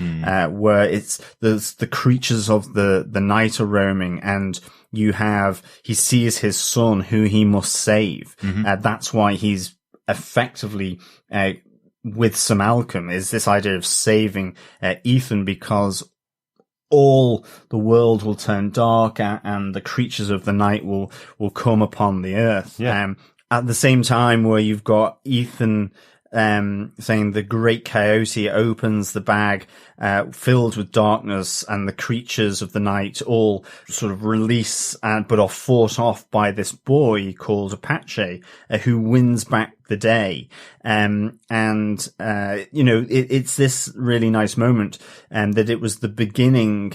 where there's the creatures of the night are roaming, and he sees his son who he must save. That's why he's effectively with Sir Malcolm, is this idea of saving Ethan, because all the world will turn dark and the creatures of the night will come upon the earth. At the same time, where you've got Ethan saying the great coyote opens the bag filled with darkness, and the creatures of the night all sort of release but are fought off by this boy called Apache, who wins back the day. It's this really nice moment that it was the beginning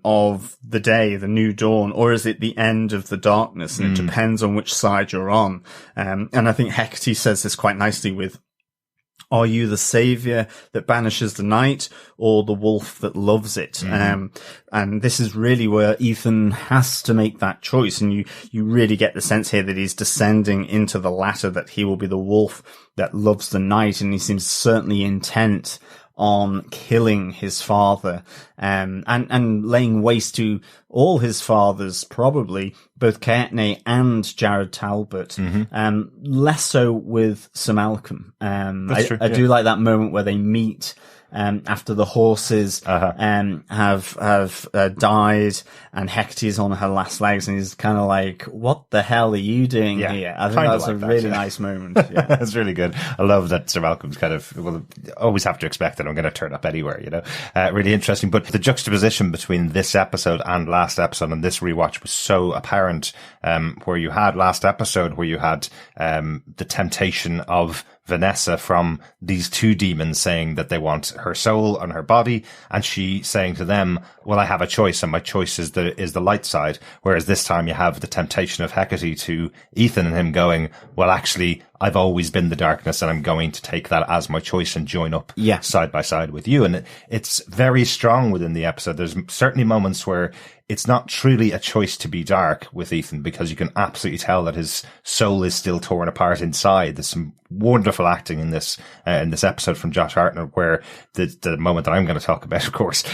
of the day, the new dawn, or is it the end of the darkness? And it depends on which side you're on. And I think Hecate says this quite nicely with, are you the savior that banishes the night, or the wolf that loves it? And this is really where Ethan has to make that choice. And you really get the sense here that he's descending into the latter, that he will be the wolf that loves the night. And he seems certainly intent on killing his father, and laying waste to all his fathers, probably, both Courtney and Jared Talbot. Less so with Sir Malcolm. I do like that moment where they meet, after the horses, have died, and Hecate's on her last legs, and he's kind of like, what the hell are you doing here? I think that's a really nice moment. That's really good. I love that Sir Malcolm's kind of, always have to expect that I'm going to turn up anywhere, really interesting. But the juxtaposition between this episode and last episode and this rewatch was so apparent, where you had last episode, where you had the temptation of Vanessa from these two demons saying that they want her soul and her body, and she saying to them, well, I have a choice, and my choice is the light side. Whereas this time you have the temptation of Hecate to Ethan, and him going, well, actually, I've always been the darkness, and I'm going to take that as my choice and join up side by side with you. And it's very strong within the episode. There's certainly moments where it's not truly a choice to be dark with Ethan, because you can absolutely tell that his soul is still torn apart inside. There's some wonderful acting in this episode from Josh Hartnett, where the moment that I'm going to talk about, of course,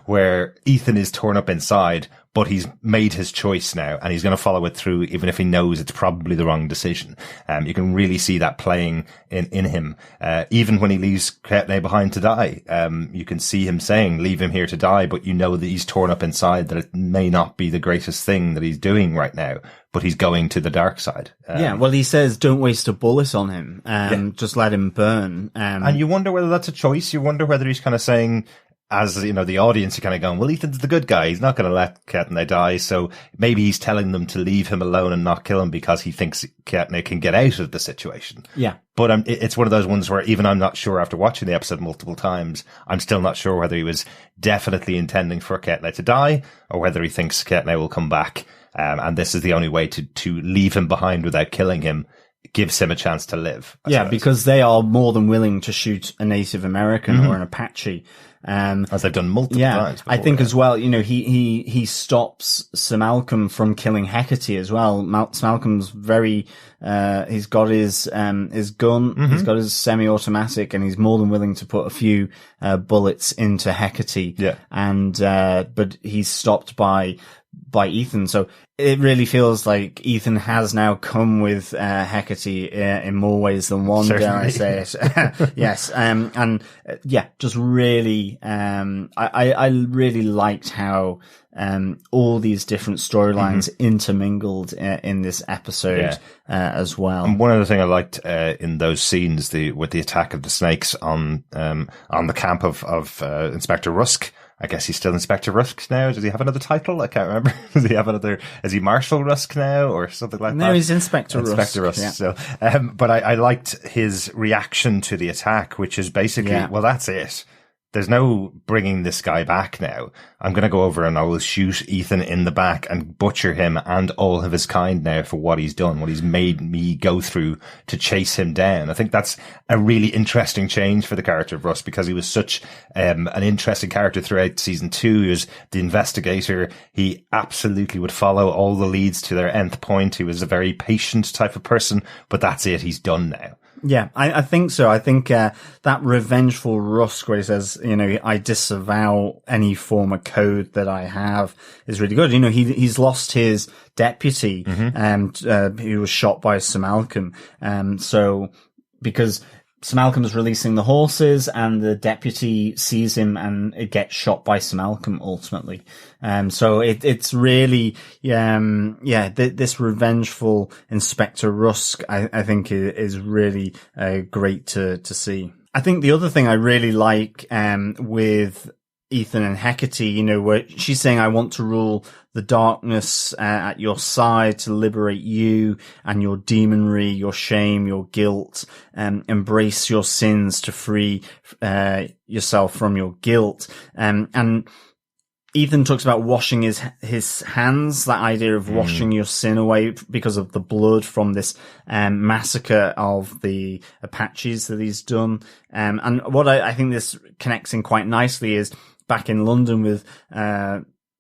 where Ethan is torn up inside, but he's made his choice now, and he's going to follow it through, even if he knows it's probably the wrong decision. You can really see that playing in him. Even when he leaves Courtney behind to die, you can see him saying, leave him here to die, but you know that he's torn up inside, that it may not be the greatest thing that he's doing right now, but he's going to the dark side. Well, he says, don't waste a bullet on him. Just let him burn. And you wonder whether that's a choice. You wonder whether he's kind of saying, as the audience are kind of going, well, Ethan's the good guy. He's not going to let Courtney die. So maybe he's telling them to leave him alone and not kill him because he thinks Courtney can get out of the situation. But it's one of those ones where even I'm not sure, after watching the episode multiple times, I'm still not sure whether he was definitely intending for Courtney to die, or whether he thinks Courtney will come back. And this is the only way to leave him behind without killing him. Gives him a chance to live. Because they are more than willing to shoot a Native American or an Apache. As they've done multiple times before, I think as well, he stops Sir Malcolm from killing Hecate as well. Sir Malcolm's very, he's got his gun, he's got his semi-automatic, and he's more than willing to put a few, bullets into Hecate. Yeah. And, but he's stopped by by Ethan. So it really feels like Ethan has now come with Hecate in more ways than one, dare I say it. Yes. Just really, I really liked how all these different storylines intermingled in this episode as well. And one other thing I liked in those scenes, with the attack of the snakes on the camp of Inspector Rusk. I guess he's still Inspector Rusk now. Does he have another title? I can't remember. Does he have another? Is he Marshal Rusk now, or something like that? No, he's Inspector Rusk. Inspector Rusk. Yeah. So, but I liked his reaction to the attack, which is basically, well, that's it. There's no bringing this guy back now. I'm going to go over and I will shoot Ethan in the back and butcher him and all of his kind now for what he's done, what he's made me go through to chase him down. I think that's a really interesting change for the character of Russ, because he was such an interesting character throughout season 2. He was the investigator. He absolutely would follow all the leads to their nth point. He was a very patient type of person, but that's it. He's done now. Yeah, I think so. I think that revengeful Rusk, where he says, I disavow any form of code that I have, is really good. He's lost his deputy, who was shot by Sir Malcolm. So because Sir Malcolm's releasing the horses and the deputy sees him and it gets shot by Sir Malcolm ultimately. So it's really, this revengeful Inspector Rusk, I think is really, great to see. I think the other thing I really like, with Ethan and Hecate, where she's saying, I want to rule the darkness at your side to liberate you and your demonry, your shame, your guilt, embrace your sins to free yourself from your guilt. And Ethan talks about washing his hands, that idea of washing your sin away because of the blood from this massacre of the Apaches that he's done. And what I think this connects in quite nicely is back in London with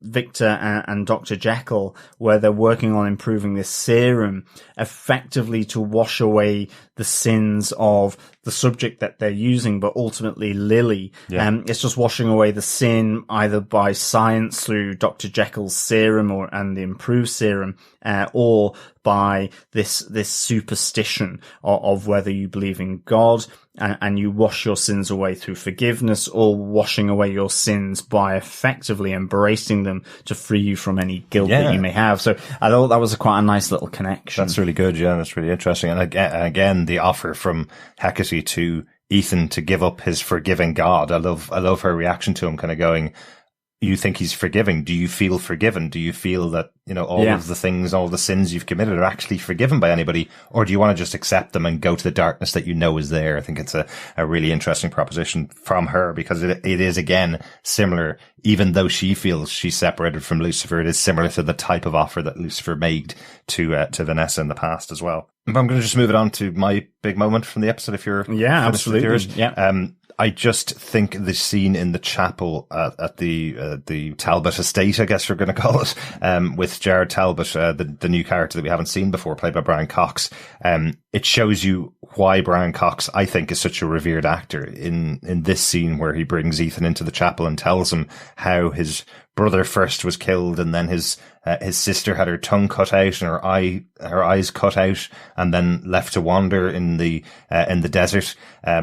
Victor and Dr. Jekyll, where they're working on improving this serum effectively to wash away the sins of the subject that they're using, but ultimately Lily. It's just washing away the sin either by science through Dr. Jekyll's serum and the improved serum, or by this superstition of whether you believe in God and you wash your sins away through forgiveness, or washing away your sins by effectively embracing them to free you from any guilt that you may have. So I thought that was quite a nice little connection. That's really good. Yeah, that's really interesting. And again, the offer from Hecate to Ethan to give up his forgiving God. I love her reaction to him, kind of going, you think he's forgiving? Do you feel forgiven? Do you feel that, all of the things, all the sins you've committed are actually forgiven by anybody? Or do you want to just accept them and go to the darkness that is there? I think it's a really interesting proposition from her, because it is, again, similar. Even though she feels she's separated from Lucifer, it is similar to the type of offer that Lucifer made to Vanessa in the past as well. I'm going to just move it on to my big moment from the episode, if you're absolutely. Yeah. I just think the scene in the chapel at the Talbot estate, I guess we're going to call it, with Jared Talbot, the new character that we haven't seen before, played by Brian Cox. It shows you why Brian Cox, I think, is such a revered actor in this scene where he brings Ethan into the chapel and tells him how his brother first was killed, and then his sister had her tongue cut out and her eyes cut out and then left to wander in the desert.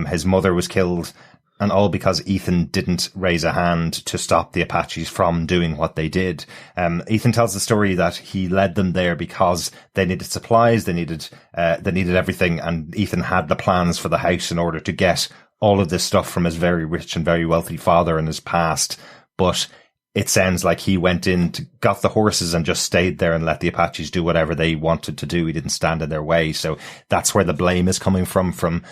His mother was killed, and all because Ethan didn't raise a hand to stop the Apaches from doing what they did. Ethan tells the story that he led them there because they needed supplies, they needed everything, and Ethan had the plans for the house in order to get all of this stuff from his very rich and very wealthy father in his past. But it sounds like he went in, got the horses and just stayed there and let the Apaches do whatever they wanted to do. He didn't stand in their way. So that's where the blame is coming from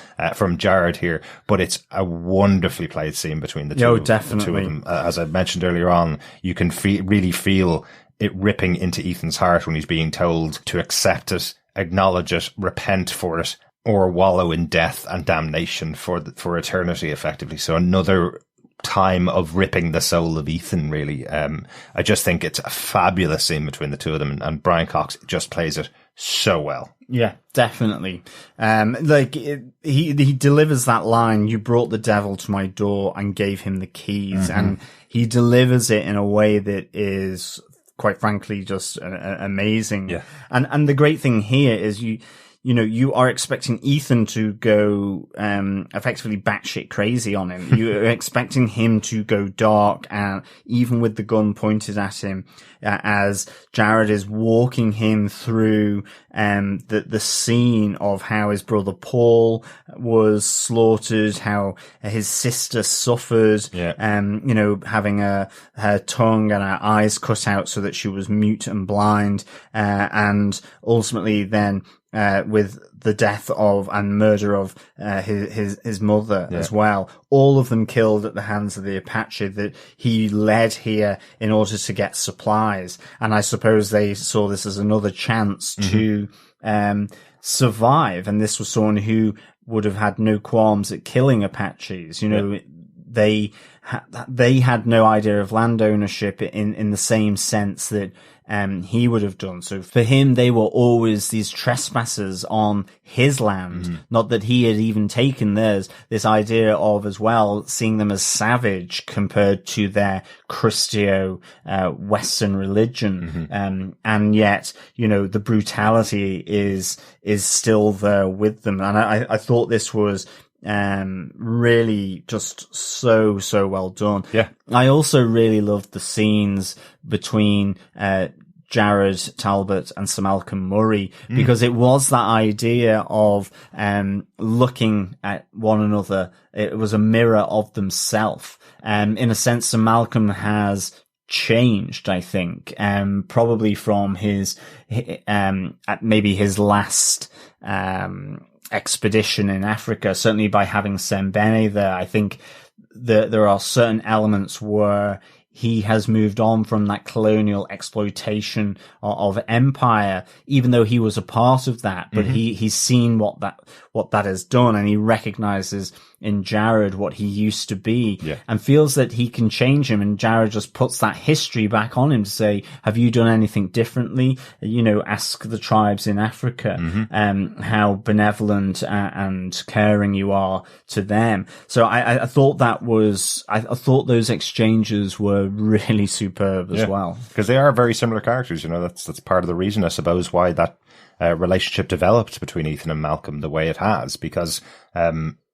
Jared here. But it's a wonderfully played scene between the two, definitely. The two of them. As I mentioned earlier on, you can really feel it ripping into Ethan's heart when he's being told to accept it, acknowledge it, repent for it, or wallow in death and damnation for eternity, effectively. So another time of ripping the soul of Ethan, really. I just think it's a fabulous scene between the two of them, and Brian Cox just plays it so well. Yeah, definitely. He delivers that line, "You brought the devil to my door and gave him the keys," and he delivers it in a way that is quite frankly, just amazing. Yeah. And the great thing here is you are expecting Ethan to go effectively batshit crazy on him. You're expecting him to go dark, and even with the gun pointed at him, as Jared is walking him through the scene of how his brother Paul was slaughtered, how his sister suffered, having her tongue and her eyes cut out so that she was mute and blind, and ultimately then with the death of and murder of his mother as well. All of them killed at the hands of the Apache that he led here in order to get supplies. And I suppose they saw this as another chance to survive. And this was someone who would have had no qualms at killing Apaches. They had no idea of land ownership in the same sense that he would have done. So for him, they were always these trespassers on his land, not that he had even taken theirs. This idea of, as well, seeing them as savage compared to their Christio Western religion. And yet, the brutality is still there with them. And I thought this was really just so well done. Yeah. I also really loved the scenes between Jared Talbot and Sir Malcolm Murray, because it was that idea of looking at one another. It was a mirror of themselves. In a sense, Sir Malcolm has changed, I think, probably from his maybe his last expedition in Africa, certainly by having Sembene there. I think there are certain elements where he has moved on from that colonial exploitation of empire, even though he was a part of that. But he's seen what that has done, and he recognizes in Jared what he used to be, and feels that he can change him. And Jared just puts that history back on him to say, have you done anything differently? Ask the tribes in Africa, how benevolent and caring you are to them. So I thought I thought those exchanges were really superb as well. Because they are very similar characters. That's part of the reason, I suppose, why that relationship developed between Ethan and Malcolm the way it has, because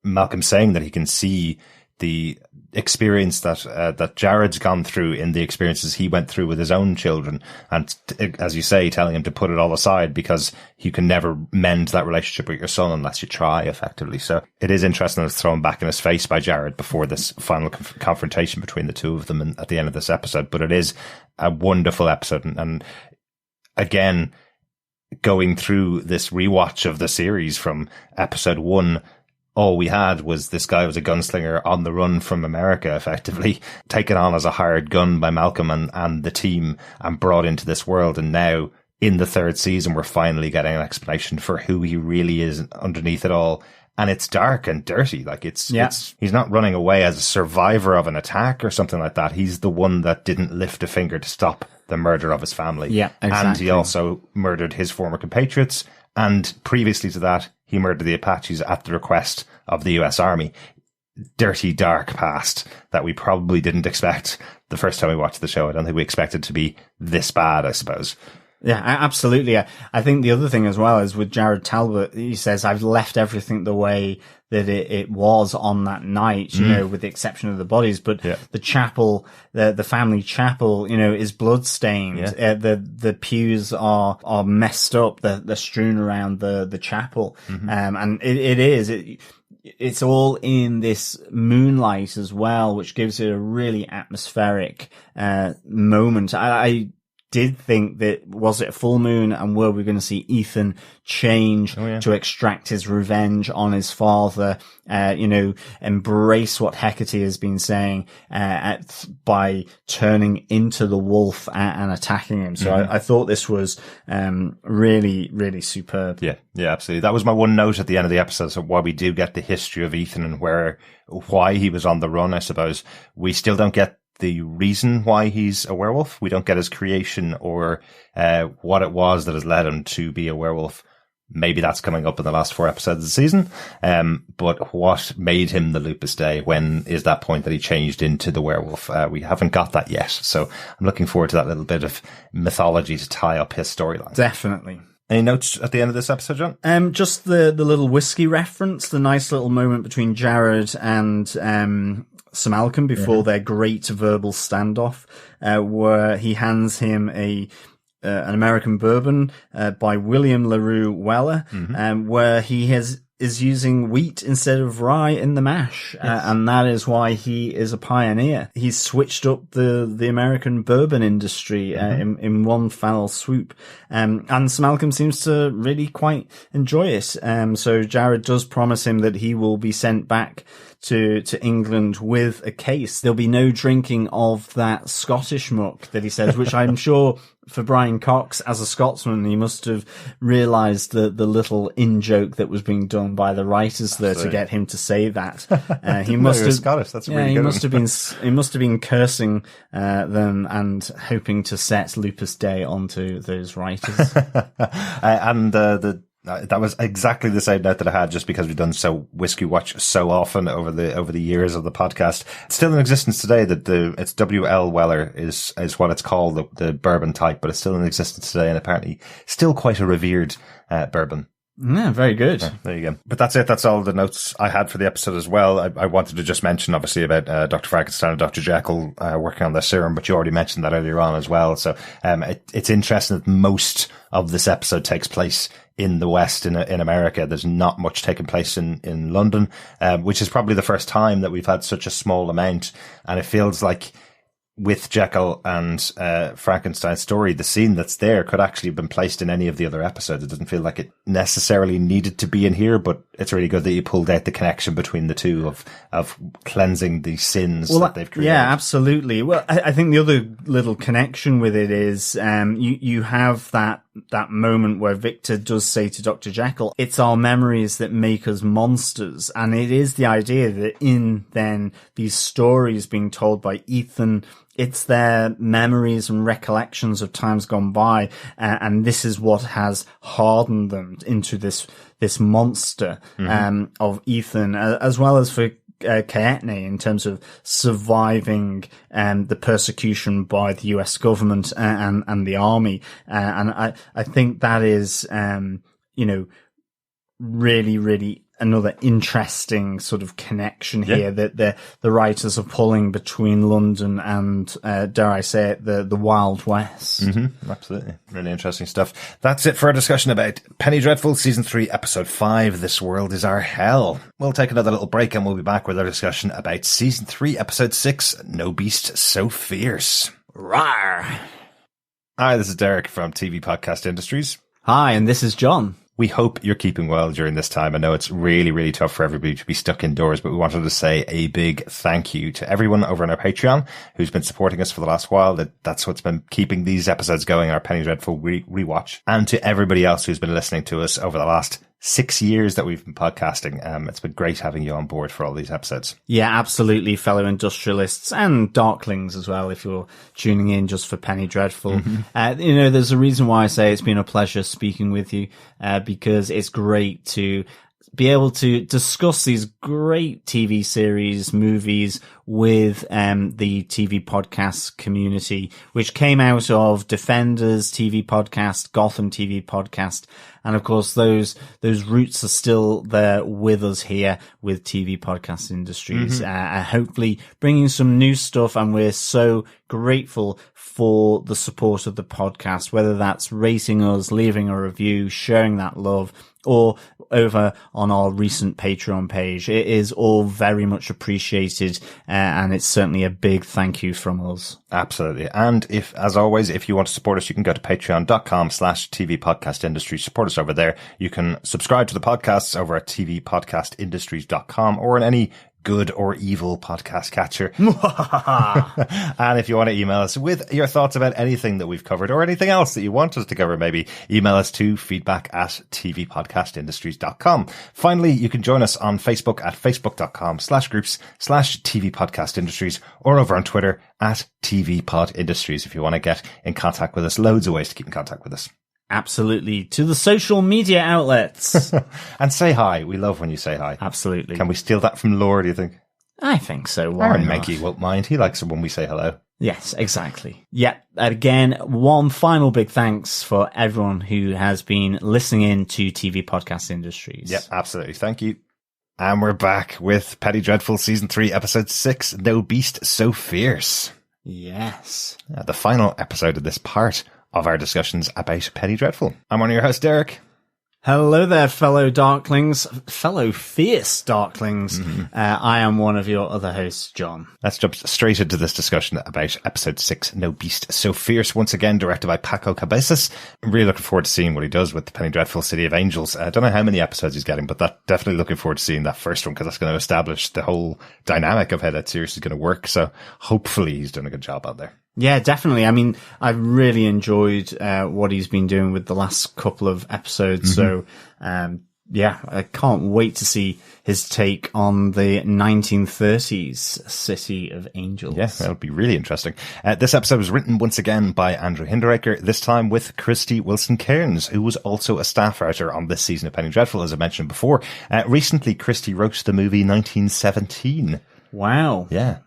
Malcolm's saying that he can see the experience that Jared's gone through in the experiences he went through with his own children, and as you say, telling him to put it all aside because you can never mend that relationship with your son unless you try, effectively. So it is interesting that it's thrown back in his face by Jared before this final confrontation between the two of them at the end of this episode. But it is a wonderful episode, and again, going through this rewatch of the series from episode 1, all we had was this guy was a gunslinger on the run from America, effectively taken on as a hired gun by Malcolm and the team and brought into this world. And now in the 3rd season, we're finally getting an explanation for who he really is underneath it all. And it's dark and dirty. Like he's not running away as a survivor of an attack or something like that. He's the one that didn't lift a finger to stop the murder of his family. Yeah, exactly. And he also murdered his former compatriots. And previously to that, he murdered the Apaches at the request of the US Army. Dirty, dark past that we probably didn't expect the first time we watched the show. I don't think we expected to be this bad, I suppose. Yeah, absolutely. I think the other thing as well is with Jared Talbot, he says, I've left everything the way that it was on that night, with the exception of the bodies. But the chapel, the family chapel, is bloodstained. Yeah. The pews are messed up. They're strewn around the chapel. And it's all in this moonlight as well, which gives it a really atmospheric moment. I did think that, was it a full moon, and were we going to see Ethan change to extract his revenge on his father, embrace what Hecate has been saying by turning into the wolf and attacking him. So I thought this was really, really superb. Yeah, absolutely. That was my one note at the end of the episode. So while we do get the history of Ethan and why he was on the run, I suppose, we still don't get the reason why he's a werewolf. We don't get his creation or what it was that has led him to be a werewolf. Maybe that's coming up in the last 4 episodes of the season. But what made him the Lupus Day? When is that point that he changed into the werewolf? We haven't got that yet. So I'm looking forward to that little bit of mythology to tie up his storyline. Definitely. Any notes at the end of this episode, John? Just the little whiskey reference, the nice little moment between Jared and Sir Malcolm before their great verbal standoff, where he hands him an American bourbon by William LaRue Weller, where he is using wheat instead of rye in the mash, and that is why he is a pioneer. He's switched up the American bourbon industry in one foul swoop, and Sir Malcolm seems to really quite enjoy it. So Jared does promise him that he will be sent back to England with a case. There'll be no drinking of that Scottish muck that he says, which I'm sure for Brian Cox, as a Scotsman, he must have realised the little in-joke that was being done by the writers there to get him to say that. He must have Scottish. That's really good. He must have been cursing them and hoping to set Lupus Day onto those writers. That was exactly the same note that I had, just because we've done Whiskey Watch so often over the years of the podcast. It's still in existence today. That it's WL Weller is what it's called, the bourbon type, but it's still in existence today, and apparently still quite a revered bourbon. Yeah, very good. Yeah, there you go. But that's it. That's all the notes I had for the episode as well. I wanted to just mention, obviously, about Dr. Frankenstein and Dr. Jekyll working on their serum, but you already mentioned that earlier on as well. So it's interesting that most of this episode takes place in the West, in America. There's not much taking place in London, which is probably the first time that we've had such a small amount. And it feels like with Jekyll and Frankenstein's story, the scene that's there could actually have been placed in any of the other episodes. It doesn't feel like it necessarily needed to be in here, but it's really good that you pulled out the connection between the two of cleansing the sins that they've created. Yeah, absolutely. Well, I think the other little connection with it is you have that moment where Victor does say to Dr. Jekyll, it's our memories that make us monsters. And it is the idea that in then these stories being told by Ethan, it's their memories and recollections of times gone by, and this is what has hardened them into this monster of Ethan, as well as for Kaetne in terms of surviving the persecution by the US government and the army. And I think that is, really, really another interesting sort of connection here that the writers are pulling between London and, dare I say it, the Wild West. Absolutely. Really interesting stuff. That's it for our discussion about Penny Dreadful, Season 3, Episode 5, This World Is Our Hell. We'll take another little break and we'll be back with our discussion about Season 3, Episode 6, No Beast So Fierce. Rawr! Hi, this is Derek from TV Podcast Industries. Hi, and this is John. We hope you're keeping well during this time. I know it's really, really tough for everybody to be stuck indoors, but we wanted to say a big thank you to everyone over on our Patreon who's been supporting us for the last while. That's what's been keeping these episodes going, our Penny Dreadful rewatch. And to everybody else who's been listening to us over the last 6 years that we've been podcasting. It's been great having you on board for all these episodes. Yeah, absolutely, fellow industrialists and darklings as well, if you're tuning in just for Penny Dreadful. There's a reason why I say it's been a pleasure speaking with you, because it's great to be able to discuss these great TV series, movies with the TV podcast community, which came out of Defenders TV podcast, Gotham TV podcast, and of course those roots are still there with us here with TV Podcast Industries. Hopefully bringing some new stuff, and we're so grateful for the support of the podcast, whether that's rating us, leaving a review, sharing that love, or over on our recent Patreon page. It is all very much appreciated, and it's certainly a big thank you from us. Absolutely. And as always, if you want to support us, you can go to patreon.com/TV Podcast Industry. Support us over there. You can subscribe to the podcasts over at tvpodcastindustries.com or in any good or evil podcast catcher. And if you want to email us with your thoughts about anything that we've covered or anything else that you want us to cover, maybe email us to feedback@tvpodcastindustries.com. Finally, you can join us on Facebook at facebook.com/groups/TV Podcast Industries, or over on Twitter at TV Pod Industries if you want to get in contact with us. Loads of ways to keep in contact with us. Absolutely. To the social media outlets. And say hi. We love when you say hi. Absolutely. Can we steal that from Lore, do you think? I think so. Why Aaron not? Mankey won't mind. He likes it when we say hello. Yes, exactly. Yeah. Again, one final big thanks for everyone who has been listening in to TV Podcast Industries. Yeah, absolutely. Thank you. And we're back with Penny Dreadful Season 3, Episode 6, No Beast So Fierce. Yes. The final episode of this part of our discussions about Penny Dreadful. I'm one of your hosts, Derek. Hello there, fellow Darklings, fellow fierce Darklings. I am one of your other hosts, John. Let's jump straight into this discussion about Episode 6, No Beast So Fierce, once again directed by Paco Cabezas. I'm really looking forward to seeing what he does with the Penny Dreadful City of Angels. I don't know how many episodes he's getting, but definitely looking forward to seeing that first one, because that's going to establish the whole dynamic of how that series is going to work. So hopefully he's done a good job out there. Yeah, definitely. I mean, I've really enjoyed what he's been doing with the last couple of episodes. So, yeah, I can't wait to see his take on the 1930s City of Angels. Yeah, that'll be really interesting. This episode was written once again by Andrew Hinderaker, this time with Krysty Wilson-Cairns, who was also a staff writer on this season of Penny Dreadful, as I mentioned before. Recently, Krysty wrote the movie 1917. Wow. Yeah.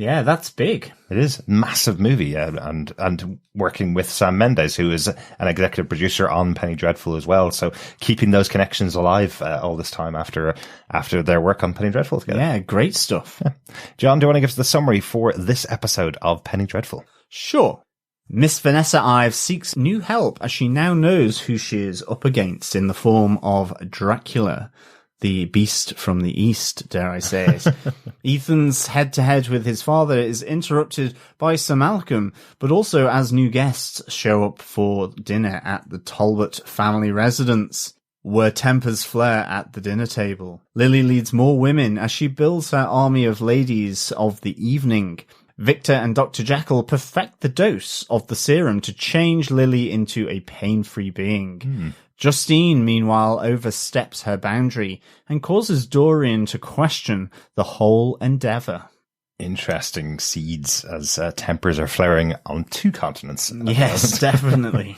Yeah, that's big. It is a massive movie, and working with Sam Mendes, who is an executive producer on Penny Dreadful as well. So keeping those connections alive all this time after their work on Penny Dreadful together. Yeah, great stuff. Yeah. John, do you want to give us the summary for this episode of Penny Dreadful? Sure. Miss Vanessa Ives seeks new help as she now knows who she is up against in the form of Dracula. The beast from the east, dare I say it. Ethan's head-to-head with his father is interrupted by Sir Malcolm, but also as new guests show up for dinner at the Talbot family residence, where tempers flare at the dinner table. Lily leads more women as she builds her army of ladies of the evening. Victor and Dr. Jekyll perfect the dose of the serum to change Lily into a pain-free being. Justine, meanwhile, oversteps her boundary and causes Dorian to question the whole endeavour. Interesting seeds as tempers are flaring on two continents. Yes, definitely.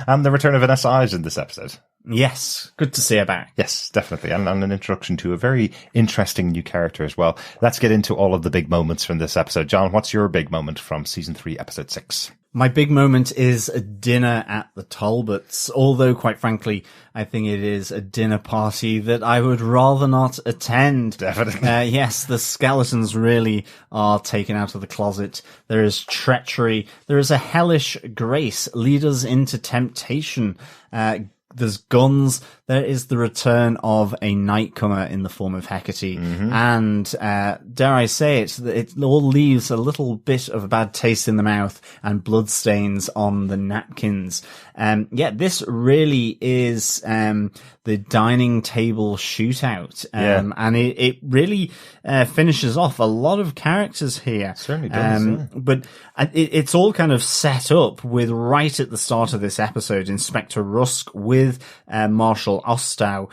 And the return of Vanessa Ives in this episode. Yes, good to see her back. Yes, definitely. And an introduction to a very interesting new character as well. Let's get into all of the big moments from this episode. John, what's your big moment from Season 3, Episode 6? My big moment is a dinner at the Talbots, although, quite frankly, I think it is a dinner party that I would rather not attend. Definitely. Yes, the skeletons really are taken out of the closet. There is treachery. There is a hellish grace, lead us into temptation. There's guns. There is the return of a nightcomer in the form of Hecate. And, dare I say it all leaves a little bit of a bad taste in the mouth and bloodstains on the napkins. Yeah, this really is, the dining table shootout. And it really, finishes off a lot of characters here. Certainly does. But it's all kind of set up with right at the start of this episode, Inspector Rusk with, Marshal Ostow,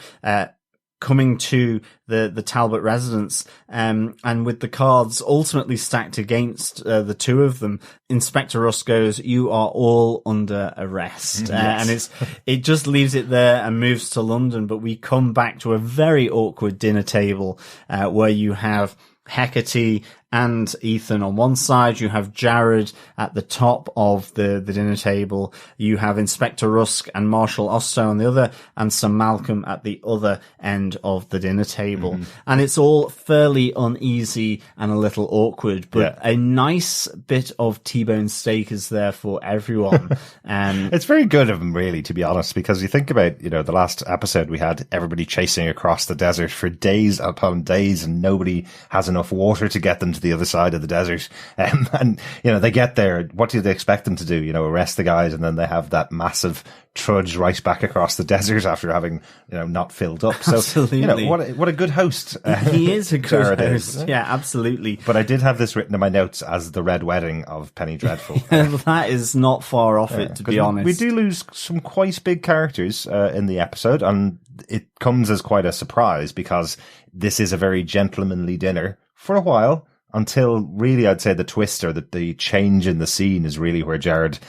coming to the Talbot residence, and with the cards ultimately stacked against the two of them, Inspector Rusk goes, "You are all under arrest." Yes. And it just leaves it there and moves to London, but we come back to a very awkward dinner table, where you have Hecate and Ethan on one side, you have Jared at the top of the dinner table, you have Inspector Rusk and Marshal Ostow on the other, and Sir Malcolm at the other end of the dinner table. And it's all fairly uneasy and a little awkward, but a nice bit of T-bone steak is there for everyone. It's very good of him, really, to be honest, because you think about, the last episode we had everybody chasing across the desert for days upon days, and nobody has enough water to get them to the other side of the desert. And they get there. What do they expect them to do? Arrest the guys, and then they have that massive trudge right back across the desert after having, not filled up. So, absolutely. What a good host. He is a good host. Yeah, absolutely. But I did have this written in my notes as the Red Wedding of Penny Dreadful. That is not far off it, to be honest. We do lose some quite big characters in the episode, and it comes as quite a surprise because this is a very gentlemanly dinner for a while until really I'd say the twist or the change in the scene is really where Jared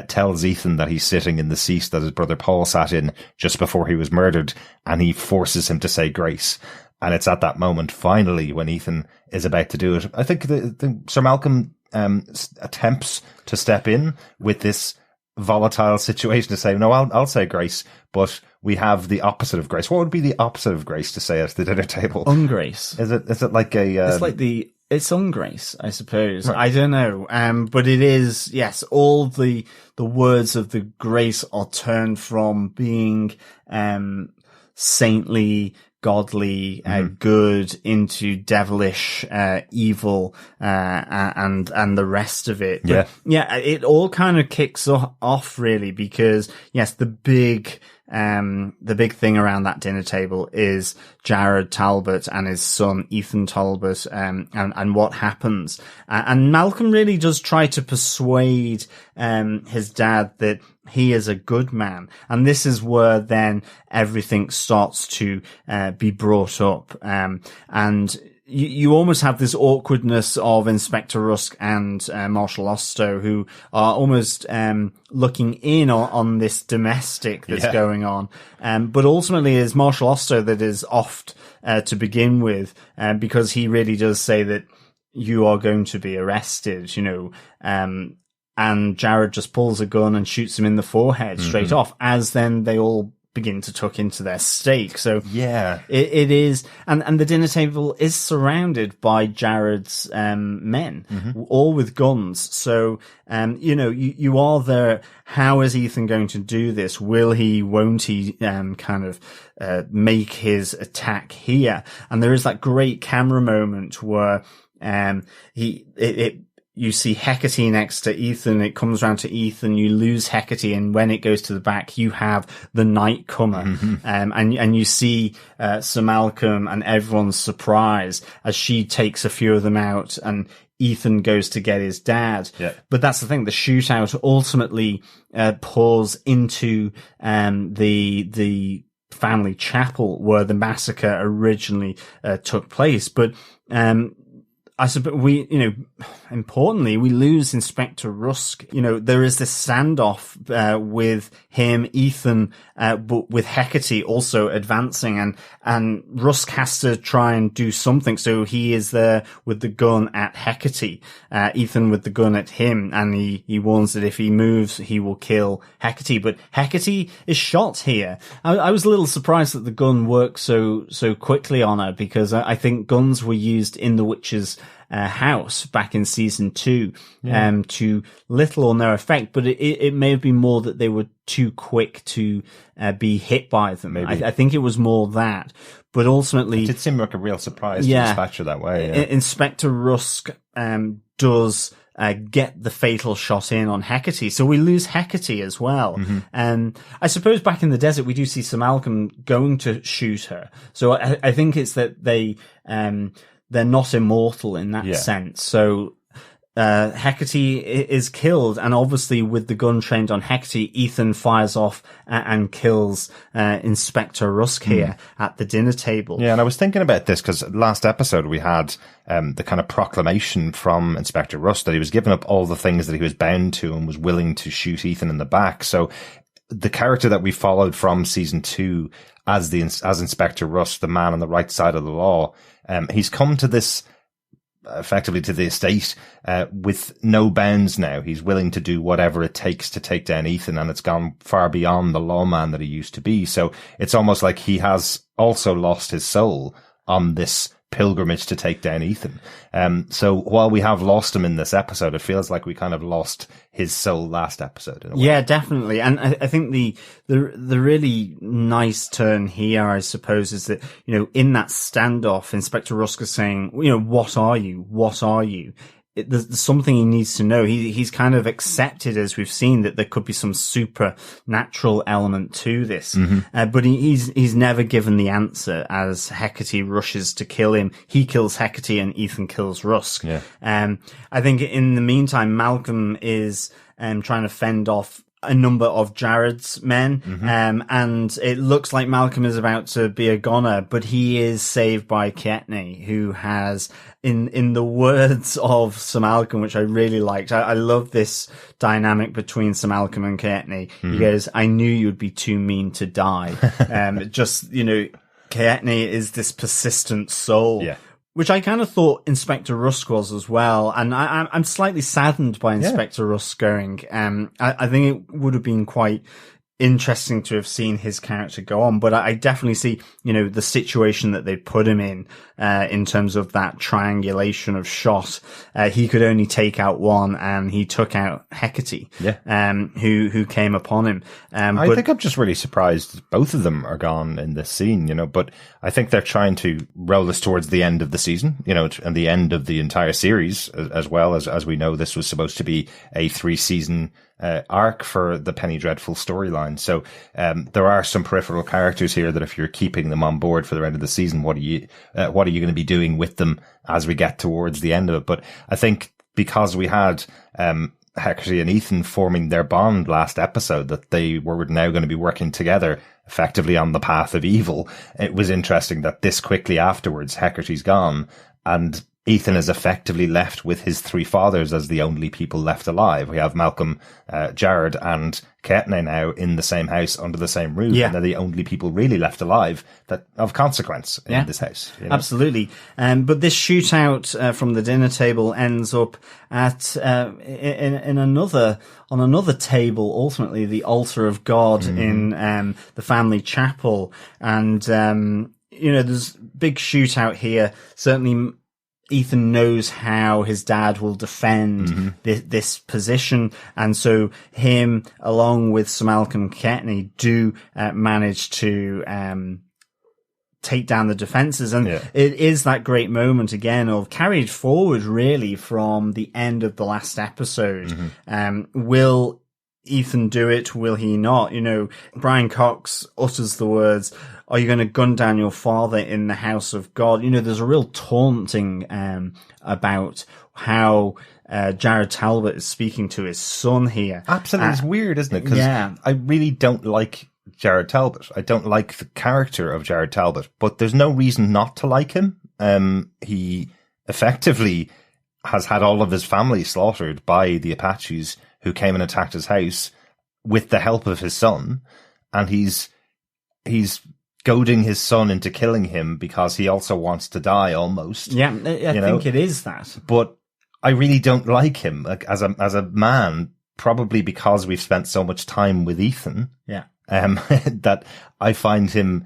tells Ethan that he's sitting in the seat that his brother Paul sat in just before he was murdered, and he forces him to say grace. And it's at that moment, finally, when Ethan is about to do it. I think the Sir Malcolm attempts to step in with this volatile situation to say, no, I'll say grace, but we have the opposite of grace. What would be the opposite of grace to say at the dinner table? Ungrace. Is it like a... It's ungrace, I suppose. Right. I don't know. But it is, yes, all the words of the grace are turned from being, saintly, godly, good into devilish, evil, and the rest of it. But, yeah, it all kind of kicks off really because, yes, the big thing around that dinner table is Jared Talbot and his son Ethan Talbot, and what happens. And Malcolm really does try to persuade, his dad that he is a good man. And this is where then everything starts to, be brought up. And you almost have this awkwardness of Inspector Rusk and Marshal Ostow, who are almost looking in on this domestic that's going on. But ultimately it's Marshal Ostow that is offed to begin with, because he really does say that you are going to be arrested, and Jared just pulls a gun and shoots him in the forehead straight off, as then they all begin to tuck into their steak. So yeah, it is, and the dinner table is surrounded by Jared's men, all with guns. So you are there. How is Ethan going to do this? Will he? Won't he? Make his attack here? And there is that great camera moment where you see Hecate next to Ethan. It comes round to Ethan. You lose Hecate, and when it goes to the back, you have the night comer. And you see Sir Malcolm and everyone's surprise as she takes a few of them out, and Ethan goes to get his dad. Yeah. But that's the thing. The shootout ultimately pours into the family chapel where the massacre originally took place. But I suppose importantly, we lose Inspector Rusk. There is this standoff, with him, Ethan, but with Hecate also advancing, and Rusk has to try and do something. So he is there with the gun at Hecate, Ethan with the gun at him, and he warns that if he moves, he will kill Hecate. But Hecate is shot here. I was a little surprised that the gun worked so quickly on her, because I think guns were used in the witch's house back in season 2, to little or no effect, but it may have been more that they were too quick to be hit by them. I think it was more that, but ultimately it did seem like a real surprise to dispatch her that way. Yeah. Inspector Rusk does get the fatal shot in on Hecate, so we lose Hecate as well. I suppose back in the desert we do see Sir Malcolm going to shoot her, so I think it's that they're not immortal in that sense. So Hecate is killed, and obviously with the gun trained on Hecate, Ethan fires off and kills Inspector Rusk here at the dinner table. Yeah, and I was thinking about this because last episode we had the kind of proclamation from Inspector Rusk that he was giving up all the things that he was bound to and was willing to shoot Ethan in the back. So the character that we followed from season 2 as Inspector Rusk, the man on the right side of the law, he's come to this, effectively to the estate, with no bounds now. He's willing to do whatever it takes to take down Ethan, and it's gone far beyond the lawman that he used to be. So it's almost like he has also lost his soul on this pilgrimage to take down Ethan. So while we have lost him in this episode, it feels like we kind of lost his soul last episode. In a way. Yeah, definitely. And I think the really nice turn here, I suppose, is that, in that standoff, Inspector Rusk is saying, what are you? What are you? There's something he needs to know. He's kind of accepted, as we've seen, that there could be some supernatural element to this. But he's never given the answer as Hecate rushes to kill him. He kills Hecate and Ethan kills Rusk. Yeah. I think in the meantime, Malcolm is trying to fend off a number of Jared's men, and it looks like Malcolm is about to be a goner, but he is saved by Ketney, who has, in the words of Sir Malcolm, which I really liked, I love this dynamic between Sir Malcolm and Ketney. He goes, "I knew you'd be too mean to die." Just, Ketney is this persistent soul. Yeah. Which I kind of thought Inspector Rusk was as well. And I'm slightly saddened by Inspector Rusk going. I think it would have been quite interesting to have seen his character go on, but I definitely see, the situation that they put him in terms of that triangulation of shot. He could only take out one, and he took out Hecate, who came upon him. I think I'm just really surprised both of them are gone in this scene, but I think they're trying to roll us towards the end of the season, and the end of the entire series, as well as we know this was supposed to be a 3-season arc for the Penny Dreadful storyline. So there are some peripheral characters here that if you're keeping them on board for the end of the season, what are you going to be doing with them as we get towards the end of it? But I think because we had Hecate and Ethan forming their bond last episode, that they were now going to be working together effectively on the path of evil, it was interesting that this quickly afterwards Hecate's gone and Ethan is effectively left with his 3 fathers as the only people left alive. We have Malcolm, Jared, and Ketney now in the same house under the same roof, and they're the only people really left alive that of consequence in this house. Absolutely. But this shootout from the dinner table ends up at in another table. Ultimately, the altar of God in the family chapel, and there's big shootout here. Certainly, Ethan knows how his dad will defend this position, and so him, along with Sir Malcolm Ketney, do manage to take down the defenses, and it is that great moment again of carried forward really from the end of the last episode. Will Ethan do it? Will he not? Brian Cox utters the words, "Are you going to gun down your father in the house of God?" There's a real taunting about how Jared Talbot is speaking to his son here. Absolutely. It's weird, isn't it? Because I really don't like Jared Talbot. I don't like the character of Jared Talbot, but there's no reason not to like him. He effectively has had all of his family slaughtered by the Apaches who came and attacked his house with the help of his son, and he's goading his son into killing him because he also wants to die almost. Yeah, I think it is that. But I really don't like him as a man, probably because we've spent so much time with Ethan. Yeah. That I find him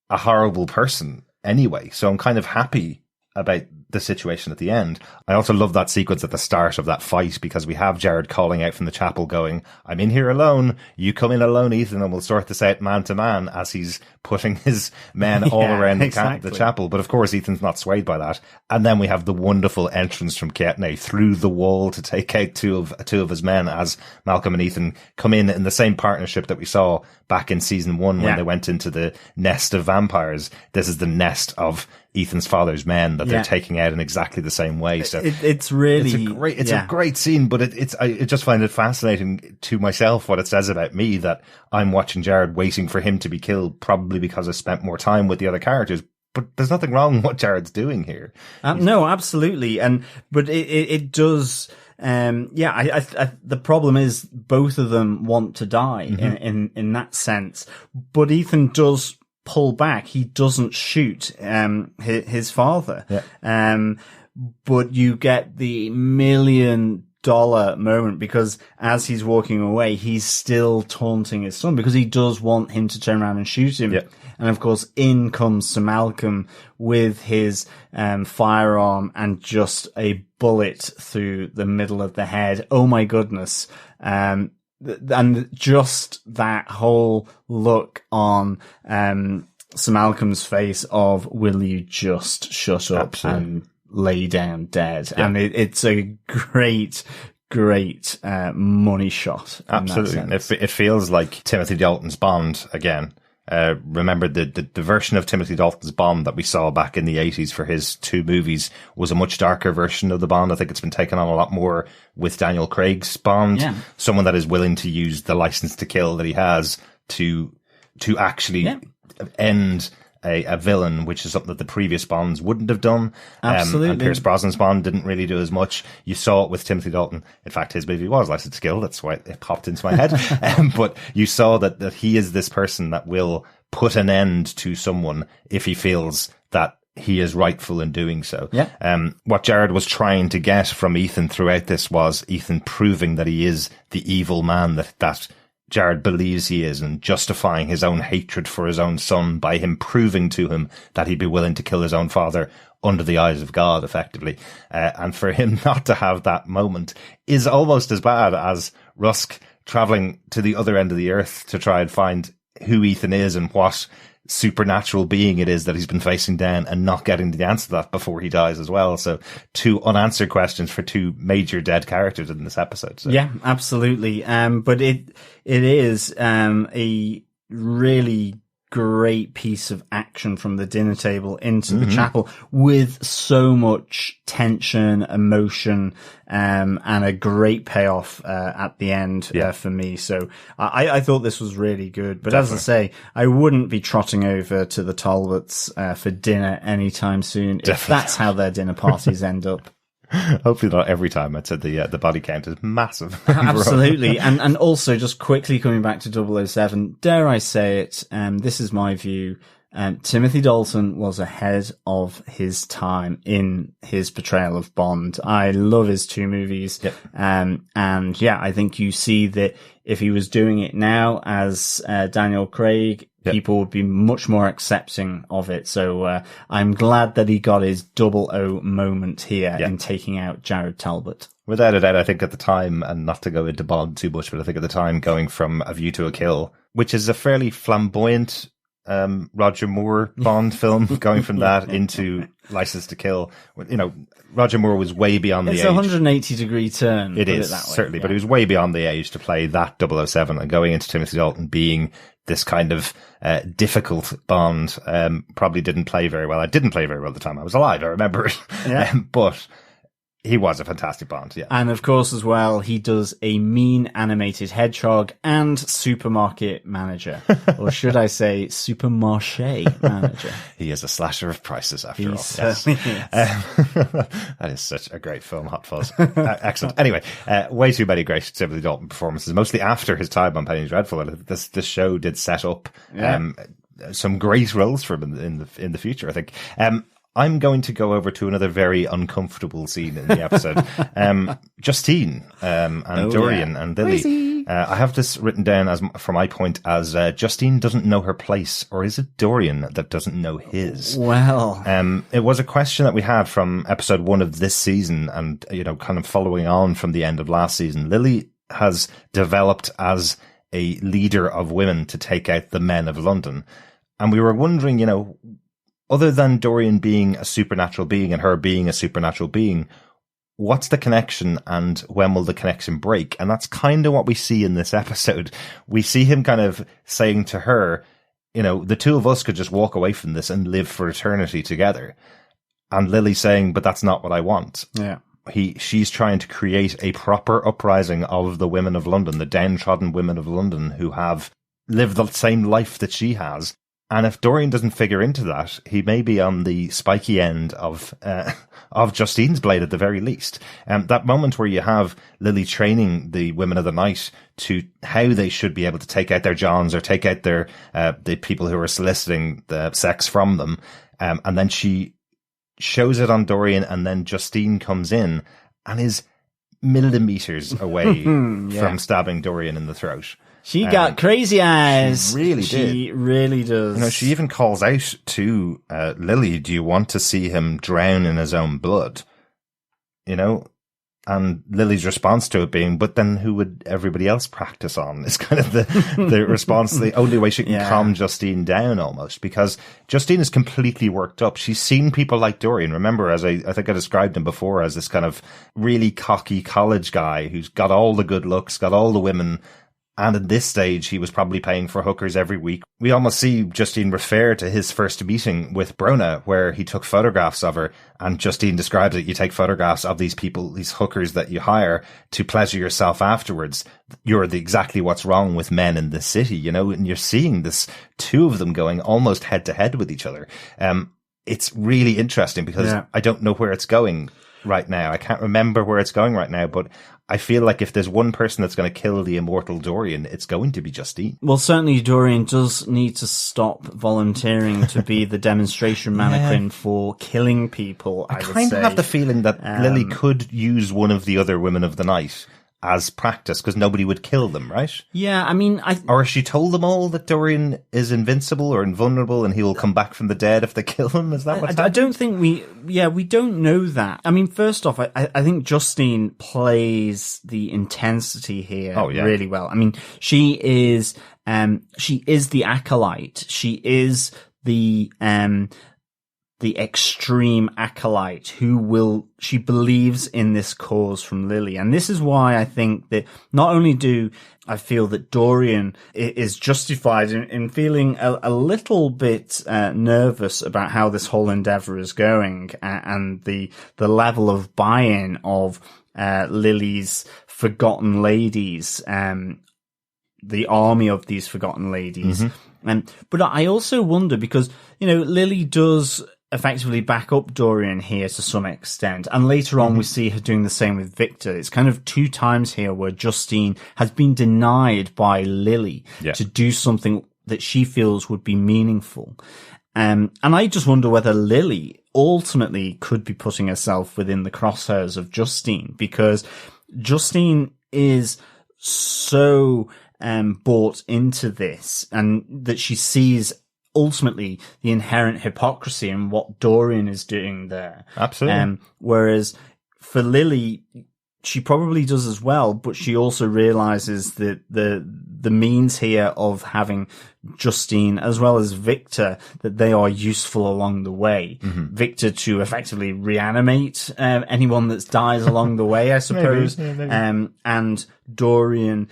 a horrible person anyway. So I'm kind of happy about the situation at the end. I also love that sequence at the start of that fight because we have Jared calling out from the chapel going, "I'm in here alone. You come in alone, Ethan, and we'll sort this out man to man," as he's putting his men all around the chapel. But of course, Ethan's not swayed by that. And then we have the wonderful entrance from Ketney through the wall to take out two of his men as Malcolm and Ethan come in the same partnership that we saw back in season 1 when they went into the nest of vampires. This is the nest of Ethan's father's men that they're taking out in exactly the same way. So it's really a great scene, but I just find it fascinating to myself what it says about me that I'm watching Jared waiting for him to be killed, probably because I spent more time with the other characters. But there's nothing wrong with what Jared's doing here. No, absolutely, but it does. The problem is both of them want to die in that sense, but Ethan does pull back. He doesn't shoot his father. But you get the $1 million moment because as he's walking away, he's still taunting his son because he does want him to turn around and shoot him. And of course, in comes Sir Malcolm with his firearm and just a bullet through the middle of the head. Oh my goodness. And just that whole look on Sir Malcolm's face of, will you just shut up and lay down dead? And it's a great money shot. Absolutely. It feels like Timothy Dalton's Bond again. remember the version of Timothy Dalton's Bond that we saw back in the 80s for his 2 movies was a much darker version of the Bond. I think it's been taken on a lot more with Daniel Craig's Bond. Yeah. Someone that is willing to use the license to kill that he has to actually end a villain, which is something that the previous Bonds wouldn't have done. Absolutely. And Pierce Brosnan's Bond didn't really do as much. You saw it with Timothy Dalton. In fact, his movie was License to Kill. That's why it popped into my head. But you saw that he is this person that will put an end to someone if he feels that he is rightful in doing so. Yeah. What Jared was trying to get from Ethan throughout this was Ethan proving that he is the evil man that Jared believes he is, and justifying his own hatred for his own son by him proving to him that he'd be willing to kill his own father under the eyes of God, effectively. And for him not to have that moment is almost as bad as Rusk traveling to the other end of the earth to try and find who Ethan is and what supernatural being it is that he's been facing down, and not getting the answer to that before he dies as well. So 2 unanswered questions for 2 major dead characters in this episode. So. Yeah, absolutely. But it is a really great piece of action from the dinner table into the chapel, with so much tension, emotion, and a great payoff at the end for me. So I thought this was really good. But Definitely. As I say, I wouldn't be trotting over to the Talbots for dinner anytime soon. Definitely. If that's how their dinner parties end up. Hopefully not every time. I'd say the body count is massive. Absolutely. And also, just quickly coming back to 007, dare I say it, this is my view, Timothy Dalton was ahead of his time in his portrayal of Bond. I love his 2 movies. Yep. And yeah, I think you see that if he was doing it now as Daniel Craig, people would be much more accepting of it. So I'm glad that he got his 00 moment here in taking out Jared Talbot. Without a doubt, I think at the time, and not to go into Bond too much, but I think at the time, going from A View to a Kill, which is a fairly flamboyant Roger Moore Bond film, going from that into License to Kill, Roger Moore was way beyond the age. It's a 180-degree turn. It is, certainly, but he was way beyond the age to play that 007, and going into Timothy Dalton being this kind of difficult Bond probably didn't play very well. I didn't play very well at the time. I was alive, I remember it. Yeah. But he was a fantastic Bond, yeah. And of course, as well, he does a mean animated hedgehog and supermarket manager. Or should I say supermarché manager? He is a slasher of prices, after all. Yes. That is such a great film, Hot Fuzz. Excellent. Anyway, way too many great Timothy Dalton performances, mostly after his time on Penny Dreadful. This show did set up some great roles for him in the future, I think. I'm going to go over to another very uncomfortable scene in the episode. Justine and Dorian and Lily. I have this written down from my point as Justine doesn't know her place, or is it Dorian that doesn't know his? Well, it was a question that we had from episode 1 of this season, and kind of following on from the end of last season. Lily has developed as a leader of women to take out the men of London, and we were wondering, other than Dorian being a supernatural being and her being a supernatural being, what's the connection, and when will the connection break? And that's kind of what we see in this episode. We see him kind of saying to her, the 2 of us could just walk away from this and live for eternity together. And Lily saying, but that's not what I want. Yeah. She's trying to create a proper uprising of the women of London, the downtrodden women of London who have lived the same life that she has. And if Dorian doesn't figure into that, he may be on the spiky end of Justine's blade at the very least. That moment where you have Lily training the women of the night to how they should be able to take out their Johns or take out their the people who are soliciting the sex from them, and then she shows it on Dorian, and then Justine comes in and is millimeters away from stabbing Dorian in the throat. She got crazy eyes. She really did. She really does. She even calls out to Lily, do you want to see him drown in his own blood? And Lily's response to it being, but then who would everybody else practice on? Is kind of the response, the only way she can calm Justine down almost, because Justine is completely worked up. She's seen people like Dorian. Remember, as I think I described him before as this kind of really cocky college guy who's got all the good looks, got all the women, And at this stage, he was probably paying for hookers every week. We almost see Justine refer to his first meeting with Brona, where he took photographs of her. And Justine describes it. You take photographs of these people, these hookers that you hire to pleasure yourself afterwards. You're exactly what's wrong with men in this city, you know, and you're seeing this, two of them going almost head to head with each other. It's really interesting because I don't know where it's going right now. I can't remember where it's going right now, but I feel like if there's one person that's going to kill the immortal Dorian, it's going to be Justine. Well, certainly Dorian does need to stop volunteering to be the demonstration mannequin for killing people, I kind of have the feeling that Lily could use one of the other women of the night as practice, because nobody would kill them, right? Yeah, I mean, or has she told them all that Dorian is invincible or invulnerable and he will come back from the dead if they kill him? Is that what's happening? I don't think we don't know that. I mean, first off, I think Justine plays the intensity here really well. I mean, she is the acolyte. She is the extreme acolyte she believes in this cause from Lily. And this is why I think that not only do I feel that Dorian is justified in feeling a little bit nervous about how this whole endeavor is going, and the level of buy-in of Lily's forgotten ladies, the army of these forgotten ladies. But I also wonder, because, you know, Lily does effectively back up Dorian here to some extent, and later on we see her doing the same with Victor. It's kind of two times here where Justine has been denied by Lily to do something that she feels would be meaningful. And I just wonder whether Lily ultimately could be putting herself within the crosshairs of Justine, because Justine is so bought into this, and that she sees ultimately the inherent hypocrisy in what Dorian is doing there. Absolutely. Whereas for Lily, she probably does as well, but she also realizes that the means here of having Justine as well as Victor, that they are useful along the way. Victor to effectively reanimate anyone that dies along the way, I suppose. Maybe. And Dorian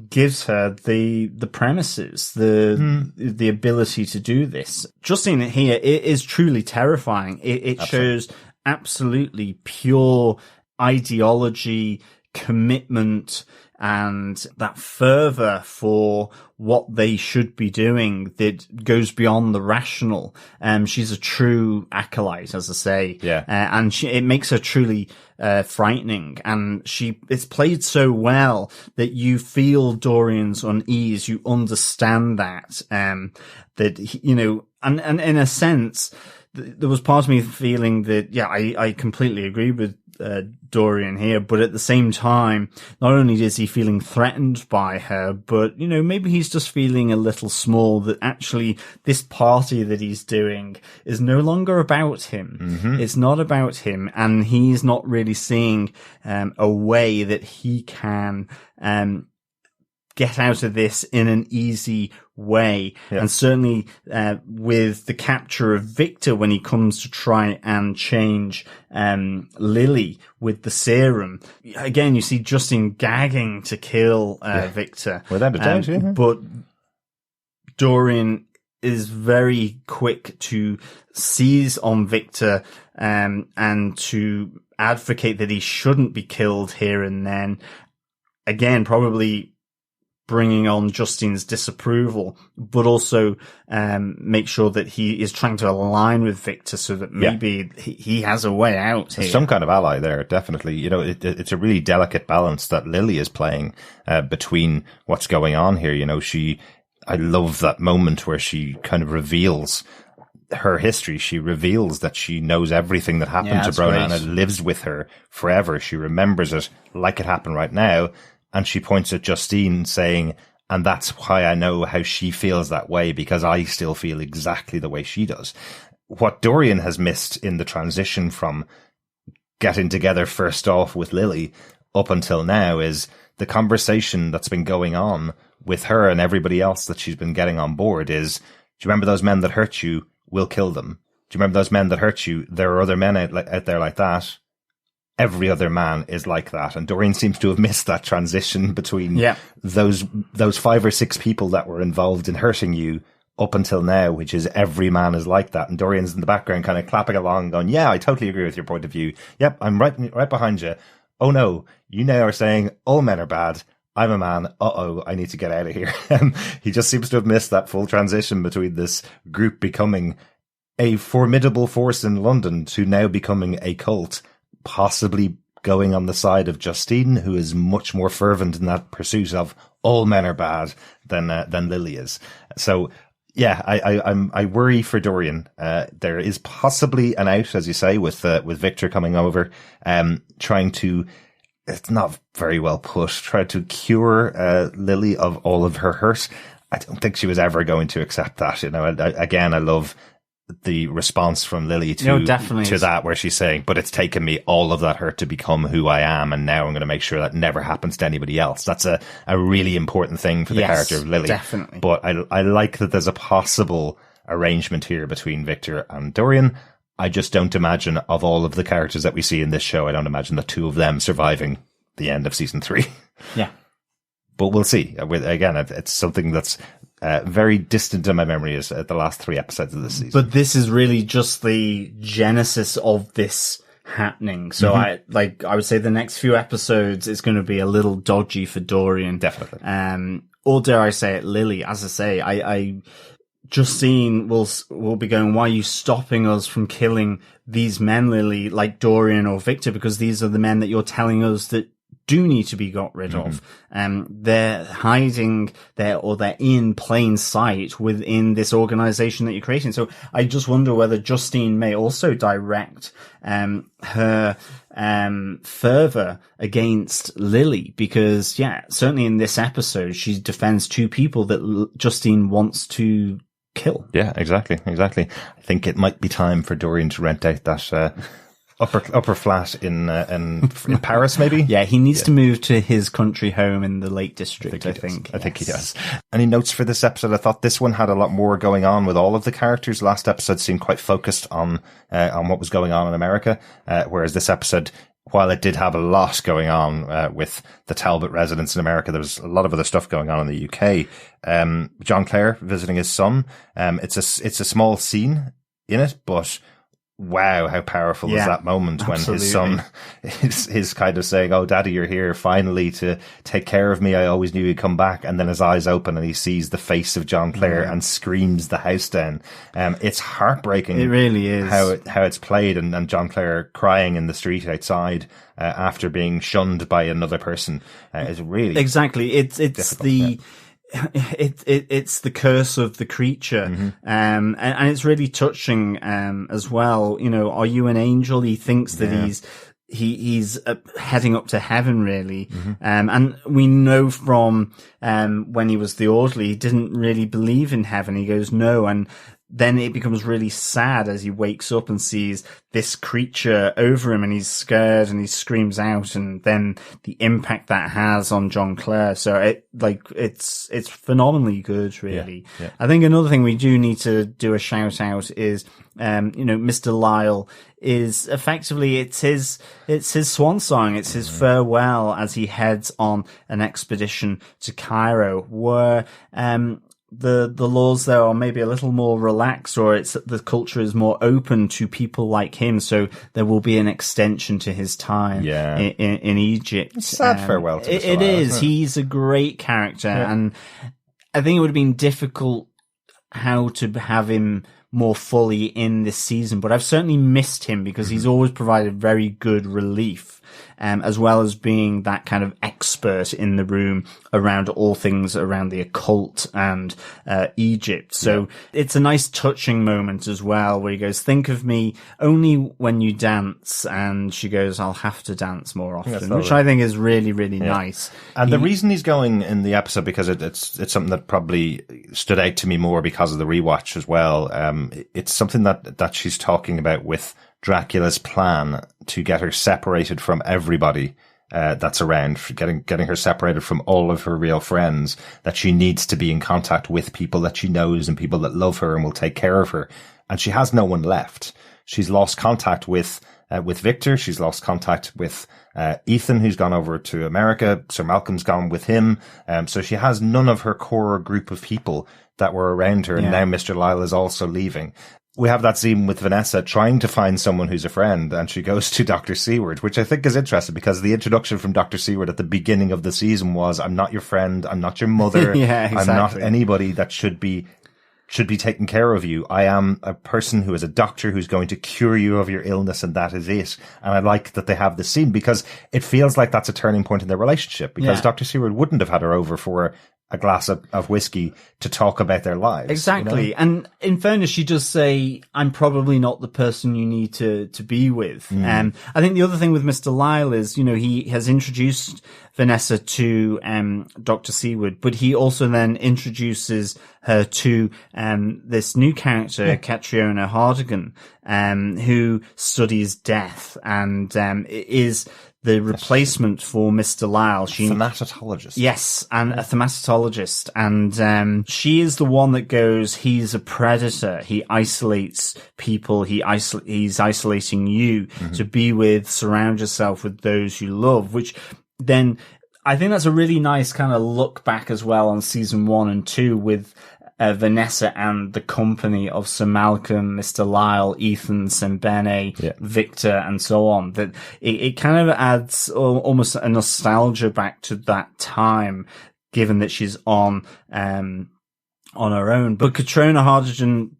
gives her the premises, the ability to do this. Justine here, it is truly terrifying. It shows absolutely pure ideology, commitment, and that fervor for what they should be doing that goes beyond the rational. She's a true acolyte, as I say. And it makes her truly frightening, and it's played so well that you feel Dorian's unease. You understand that, you know, and in a sense, there was part of me feeling that, I completely agree with Dorian here, but at the same time, not only is he feeling threatened by her, but, you know, maybe he's just feeling a little small, that actually this party that he's doing is no longer about him. It's not about him, and he's not really seeing a way that he can get out of this in an easy way. And certainly with the capture of Victor, when he comes to try and change Lily with the serum, again you see Justine gagging to kill Victor without a doubt. But Dorian is very quick to seize on Victor and to advocate that he shouldn't be killed here and then, again probably bringing on Justine's disapproval, but also make sure that he is trying to align with Victor so that maybe he has a way out here. Some kind of ally there, definitely. You know, it's a really delicate balance that Lily is playing between what's going on here. You know, I love that moment where she kind of reveals her history. She reveals that she knows everything that happened to Brona, and it lives with her forever. She remembers it like it happened right now. And she points at Justine saying, and that's why I know how she feels that way, because I still feel exactly the way she does. What Dorian has missed in the transition from getting together first off with Lily up until now is the conversation that's been going on with her and everybody else that she's been getting on board is, do you remember those men that hurt you? We'll kill them. Do you remember those men that hurt you? There are other men out there like that. every other man is like that. And Dorian seems to have missed that transition between those 5 or 6 people that were involved in hurting you up until now, which is every man is like that. And Dorian's in the background kind of clapping along going, yeah, I totally agree with your point of view. Yep, I'm right behind you. Oh no, you now are saying all men are bad. I'm a man. Uh-oh, I need to get out of here. He just seems to have missed that full transition between this group becoming a formidable force in London to now becoming a cult, possibly going on the side of Justine, who is much more fervent in that pursuit of all men are bad than Lily is. So yeah, I worry for Dorian. There is possibly an out, as you say, with Victor coming over, trying to, it's not very well put, try to cure Lily of all of her hurt. I don't think she was ever going to accept that. You know, I love the response from Lily to that, where she's saying, but it's taken me all of that hurt to become who I am, and now I'm going to make sure that never happens to anybody else. That's a really important thing for the character of Lily. Definitely. But I like that there's a possible arrangement here between Victor and Dorian. I just don't imagine, of all of the characters that we see in this show, I don't imagine the 2 of them surviving the end of season 3. Yeah. But we'll see. Again, it's something that's very distant in my memory, is the last 3 episodes of this season. But this is really just the genesis of this happening. So I would say the next few episodes is going to be a little dodgy for Dorian. Definitely. Or dare I say it, Lily. As I say, Justine will be going, why are you stopping us from killing these men, Lily, like Dorian or Victor? Because these are the men that you're telling us that do need to be got rid of. They're hiding there, or they're in plain sight within this organization that you're creating. So I just wonder whether Justine may also direct her fervor against Lily, because certainly in this episode she defends 2 people that Justine wants to kill. Yeah, exactly. I think it might be time for Dorian to rent out that upper flat in Paris, maybe. Yeah, he needs to move to his country home in the Lake District. I think he does. Any notes for this episode? I thought this one had a lot more going on with all of the characters. Last episode seemed quite focused on what was going on in America, whereas this episode, while it did have a lot going on with the Talbot residents in America, there was a lot of other stuff going on in the UK. John Clare visiting his son. It's a small scene in it, but wow, how powerful is that moment when his son is kind of saying, oh, Daddy, you're here finally to take care of me. I always knew you'd come back. And then his eyes open and he sees the face of John Clare and screams the house down. It's heartbreaking. It really is. How it's played, and John Clare crying in the street outside after being shunned by another person is really exactly. It's the. It's the curse of the creature. And it's really touching, as well. You know, are you an angel? He thinks that he's heading up to heaven, really. And we know from, when he was the orderly, he didn't really believe in heaven. He goes, no. And then it becomes really sad as he wakes up and sees this creature over him, and he's scared and he screams out, and then the impact that has on John Clare. So it's phenomenally good, really. Yeah. I think another thing we do need to do a shout out is, Mr. Lyle is effectively, it's his swan song. It's his farewell as he heads on an expedition to Cairo, where, the laws there are maybe a little more relaxed, or the culture is more open to people like him. So there will be an extension to his time in Egypt. It's a sad farewell to Mr. It Lyle, is. He's a great character. And I think it would have been difficult how to have him more fully in this season, but I've certainly missed him because he's always provided very good relief, as well as being that kind of expert in the room around all things around the occult and Egypt. So it's a nice touching moment as well, where he goes, think of me only when you dance, and she goes, I'll have to dance more often, which I think is really, really nice. And the reason he's going in the episode, because it's something that probably stood out to me more because of the rewatch as well. It's something that she's talking about with Dracula's plan to get her separated from everybody that's around, getting her separated from all of her real friends, that she needs to be in contact with people that she knows and people that love her and will take care of her. And she has no one left. She's lost contact with with Victor. She's lost contact with Ethan, who's gone over to America. Sir Malcolm's gone with him. So she has none of her core group of people that were around her. And now Mr. Lyle is also leaving. We have that scene with Vanessa trying to find someone who's a friend, and she goes to Dr. Seward, which I think is interesting because the introduction from Dr. Seward at the beginning of the season was, I'm not your friend, I'm not your mother, exactly. I'm not anybody that should be taking care of you. I am a person who is a doctor who's going to cure you of your illness, and that is it. And I like that they have this scene because it feels like that's a turning point in their relationship, because Dr. Seward wouldn't have had her over for a glass of whiskey to talk about their lives. Exactly. You know? And in fairness, she does say, I'm probably not the person you need to be with. I think the other thing with Mr. Lyle is, he has introduced Vanessa to Dr. Seward, but he also then introduces her to this new character, Catriona Hardigan, who studies death and is the replacement for Mr. Lyle. Thematologist. Yes, and a thematologist. And she is the one that goes, he's a predator. He isolates people. He's isolating you to be with, surround yourself with those you love, which then I think that's a really nice kind of look back as well on season 1 and 2 with Vanessa and the company of Sir Malcolm, Mr. Lyle, Ethan, Sembene, Victor, and so on. That it kind of adds almost a nostalgia back to that time, given that she's on her own. But Catriona Hardigan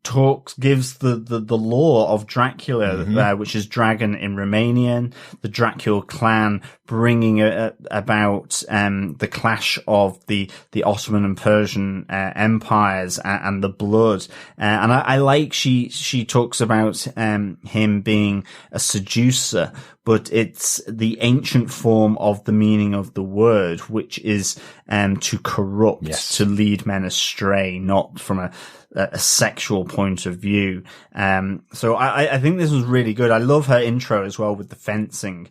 gives the lore of Dracula, which is dragon in Romanian, the Dracula clan bringing about the clash of the Ottoman and Persian empires and the blood. And I like she talks about him being a seducer, but it's the ancient form of the meaning of the word, which is to corrupt, to lead men astray, not from a sexual point of view. So I think this was really good. I love her intro as well with the fencing.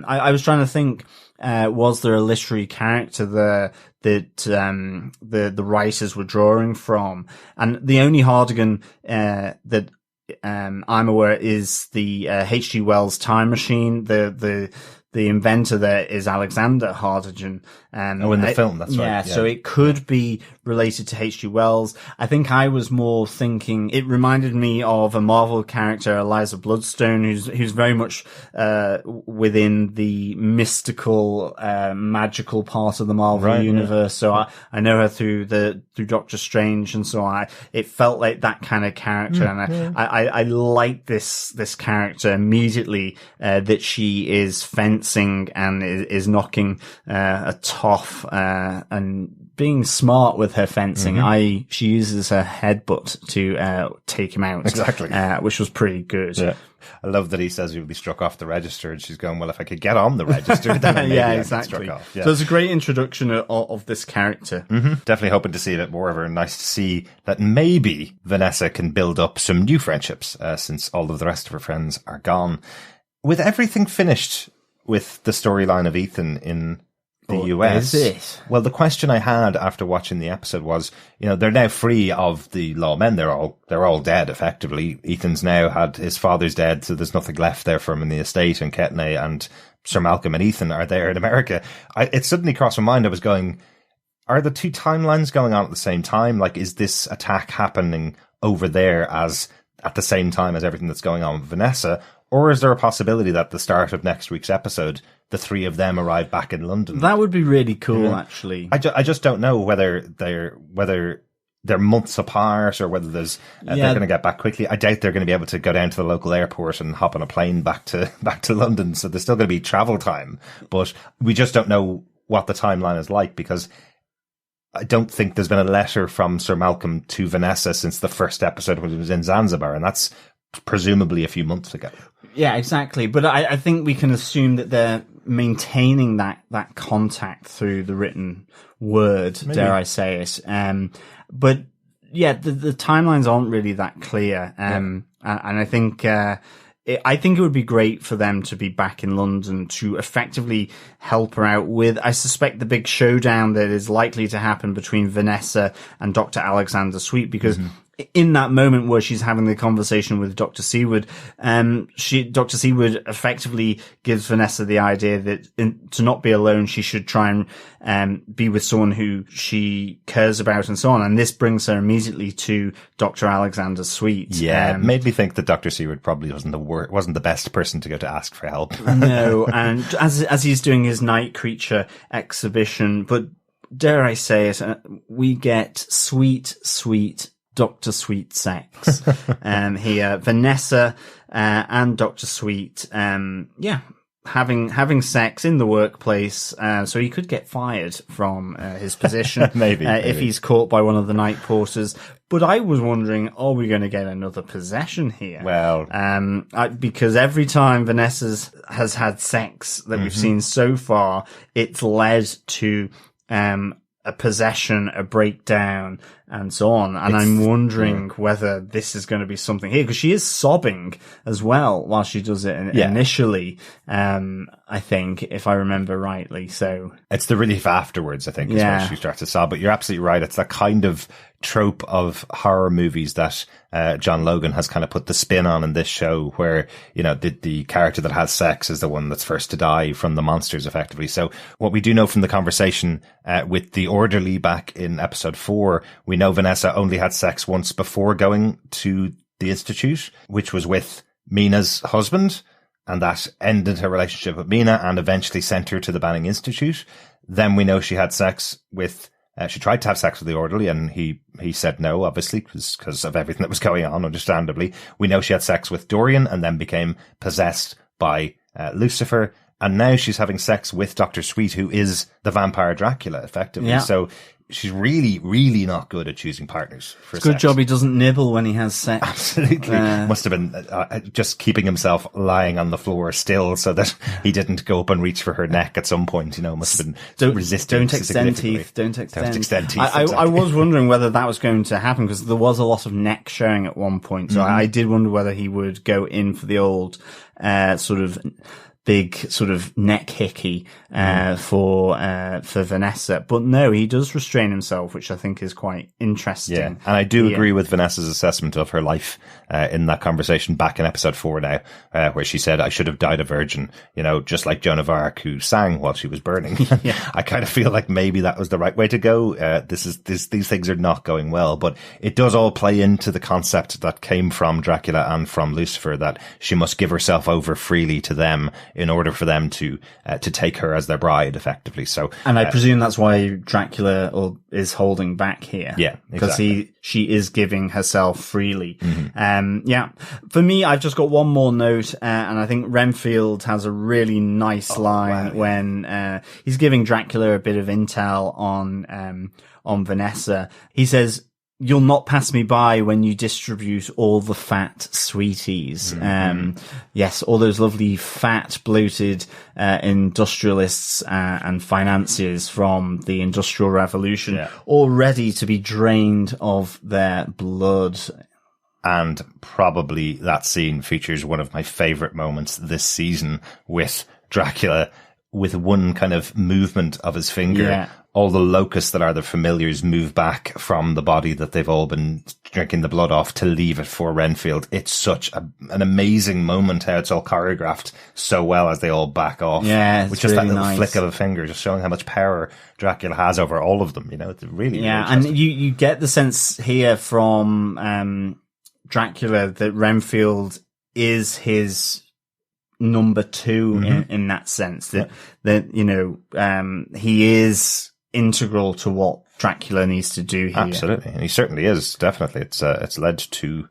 I was trying to think, was there a literary character there that the writers were drawing from? And the only Hardigan that I'm aware is the H.G. Wells time machine. The inventor there is Alexander Hardigan. In the film, that's right. Yeah, so it could be related to H.G. Wells. I think I was more thinking, it reminded me of a Marvel character, Eliza Bloodstone, who's very much within the mystical, magical part of the Marvel universe. So I know her through Doctor Strange and so on. It felt like that kind of character, and I like this character immediately, that she is fencing and is knocking a toff and being smart with her fencing. She uses her headbutt to take him out. Exactly. Which was pretty good. Yeah. I love that he says he'll be struck off the register, and she's going, well, if I could get on the register, then maybe I could struck off. So it's a great introduction of this character. Definitely hoping to see a bit more of her. Nice to see that maybe Vanessa can build up some new friendships, since all of the rest of her friends are gone. With everything finished with the storyline of Ethan in the US. Is it? Well, the question I had after watching the episode was, they're now free of the lawmen. They're all dead, effectively. Ethan's now had his father's dead, so there's nothing left there for him in the estate, and Ketne and Sir Malcolm and Ethan are there in America. It suddenly crossed my mind. I was going, are the two timelines going on at the same time? Like, is this attack happening over there as at the same time as everything that's going on with Vanessa? Or is there a possibility that at the start of next week's episode, the three of them arrive back in London? That would be really cool, actually. I just don't know whether they're months apart or whether they're going to get back quickly. I doubt they're going to be able to go down to the local airport and hop on a plane back to London. So there's still going to be travel time, but we just don't know what the timeline is like, because I don't think there's been a letter from Sir Malcolm to Vanessa since the first episode when he was in Zanzibar, and that's presumably a few months ago. Yeah, exactly. But I think we can assume that they're maintaining that contact through the written word, maybe. Dare I say it. But yeah, the timelines aren't really that clear. And I think, I think it would be great for them to be back in London to effectively help her out with, I suspect, the big showdown that is likely to happen between Vanessa and Dr. Alexander Sweet, because in that moment where she's having the conversation with Dr. Seward, Dr. Seward effectively gives Vanessa the idea that to not be alone, she should try and be with someone who she cares about and so on. And this brings her immediately to Dr. Alexander's suite. Yeah, it made me think that Dr. Seward probably wasn't the best person to go to ask for help. No, and as he's doing his night creature exhibition, but dare I say it, we get sweet Dr. Sweet sex. Here, Vanessa, and Dr. Sweet, having sex in the workplace, so he could get fired from, his position. maybe. If he's caught by one of the night porters. But I was wondering, are we going to get another possession here? Well, because every time Vanessa has had sex that we've seen so far, it's led to, a possession, a breakdown, and so on. And I'm wondering whether this is going to be something here, because she is sobbing as well while she does it initially, I think, if I remember rightly. So it's the relief afterwards, I think, is when she starts to sob. But you're absolutely right. It's that kind of trope of horror movies that John Logan has kind of put the spin on in this show, where, you know, the character that has sex is the one that's first to die from the monsters, effectively. So what we do know from the conversation with the orderly back in episode 4, we know Vanessa only had sex once before going to the institute, which was with Mina's husband, and that ended her relationship with Mina and eventually sent her to the Banning Institute. Then we know she had sex with she tried to have sex with the orderly, and he said no, obviously, because of everything that was going on, understandably. We know she had sex with Dorian and then became possessed by Lucifer. And now she's having sex with Dr. Sweet, who is the vampire Dracula, effectively. Yeah. So she's really, really not good at choosing partners for it's a good sex. job he doesn't nibble when he has sex. Absolutely. Must have been just keeping himself lying on the floor still so that he didn't go up and reach for her neck at some point. You know, must have been resisting. Don't extend teeth. Don't extend teeth. I Exactly. was wondering whether that was going to happen, because there was a lot of neck showing at one point. So I did wonder whether he would go in for the old sort of big sort of neck hickey for Vanessa, but no, he does restrain himself, which I think is quite interesting. Yeah, and I do agree with Vanessa's assessment of her life in that conversation back in episode 4 now, where she said, "I should have died a virgin," you know, just like Joan of Arc, who sang while she was burning. I kind of feel like maybe that was the right way to go. These things are not going well, but it does all play into the concept that came from Dracula and from Lucifer, that she must give herself over freely to them in order for them to take her as their bride, effectively. So, and I presume that's why Dracula is holding back here. Yeah, because exactly. she is giving herself freely. For me, I've just got one more note, and I think Renfield has a really nice line when he's giving Dracula a bit of intel on Vanessa. He says, "You'll not pass me by when you distribute all the fat sweeties." Yes, all those lovely fat, bloated industrialists and financiers from the Industrial Revolution, all ready to be drained of their blood. And probably that scene features one of my favorite moments this season, with Dracula, with one kind of movement of his finger. All the locusts that are the familiars move back from the body that they've all been drinking the blood off to leave it for Renfield. It's such an amazing moment, how it's all choreographed so well as they all back off. Yeah, with just really that little nice flick of a finger, just showing how much power Dracula has over all of them. You know, it's really, yeah, really and you get the sense here from Dracula that Renfield is his number 2 in that sense, that you know, he is integral to what Dracula needs to do here. Absolutely, and he certainly is. Definitely, it's led to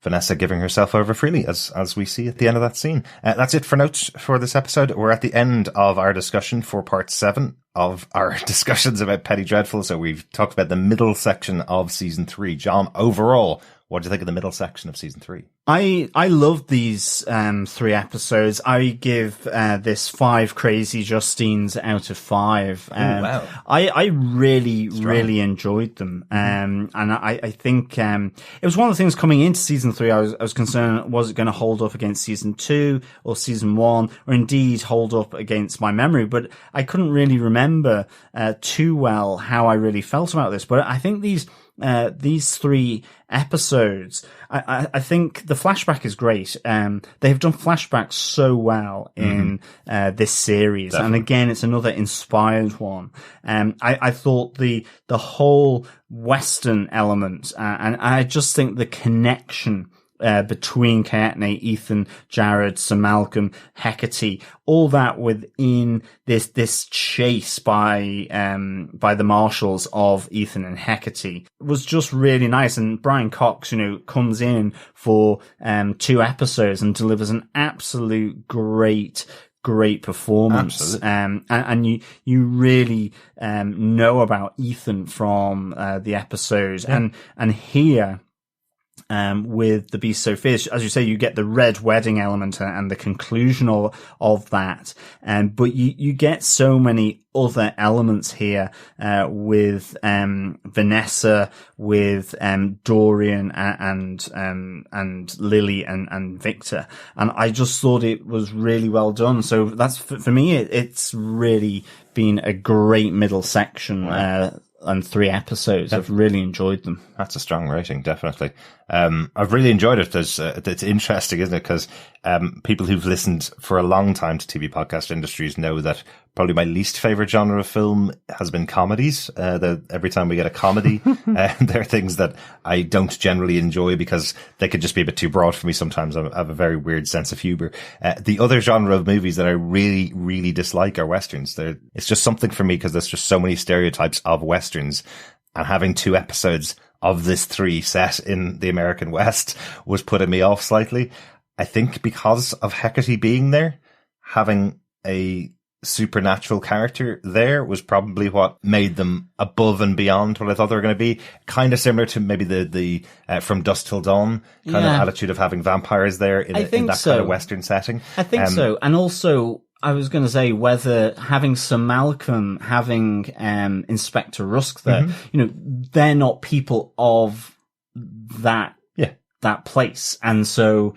Vanessa giving herself over freely, as we see at the end of that scene. That's it for notes for this episode. We're at the end of our discussion for part 7 of our discussions about Penny Dreadful. So we've talked about the middle section of season 3. John, overall, what do you think of the middle section of season 3? I love these 3 episodes. I give this 5 crazy Justines out of 5. Wow. I really enjoyed them. And I think it was one of the things coming into season 3. I was concerned, was it going to hold up against season 2 or season 1, or indeed hold up against my memory? But I couldn't really remember too well how I really felt about this. But I think these these 3 episodes, I think the flashback is great. They've done flashbacks so well in this series. Definitely. And again, it's another inspired one. I thought the whole Western element, and I just think the connection between Kaetenay, Ethan, Jared, Sir Malcolm, Hecate, all that within this chase by the marshals of Ethan and Hecate was just really nice. And Brian Cox, comes in for 2 episodes and delivers an absolute great performance. And you really know about Ethan from the episode. Yeah. And here with The Beast So Fierce, as you say, you get the red wedding element and the conclusion of that. But you get so many other elements here, with Vanessa, with Dorian and Lily and Victor. And I just thought it was really well done. So that's, for me, it's really been a great middle section. Wow. And 3 episodes. I've really enjoyed them. That's a strong rating, definitely. I've really enjoyed it. It's interesting, isn't it? Because people who've listened for a long time to TV podcast industries know that probably my least favorite genre of film has been comedies. Every time we get a comedy, there are things that I don't generally enjoy because they could just be a bit too broad for me sometimes. I have a very weird sense of humor. The other genre of movies that I really, really dislike are Westerns. It's just something for me because there's just so many stereotypes of Westerns, and having 2 episodes of this 3 set in the American West was putting me off slightly. I think because of Hecate being there, having a supernatural character there was probably what made them above and beyond what I thought they were going to be. Kind of similar to maybe the From Dusk Till Dawn kind of attitude of having vampires there in that kind of Western setting. I think so. And also, I was going to say whether having Sir Malcolm, having Inspector Rusk there, they're not people of that place, and so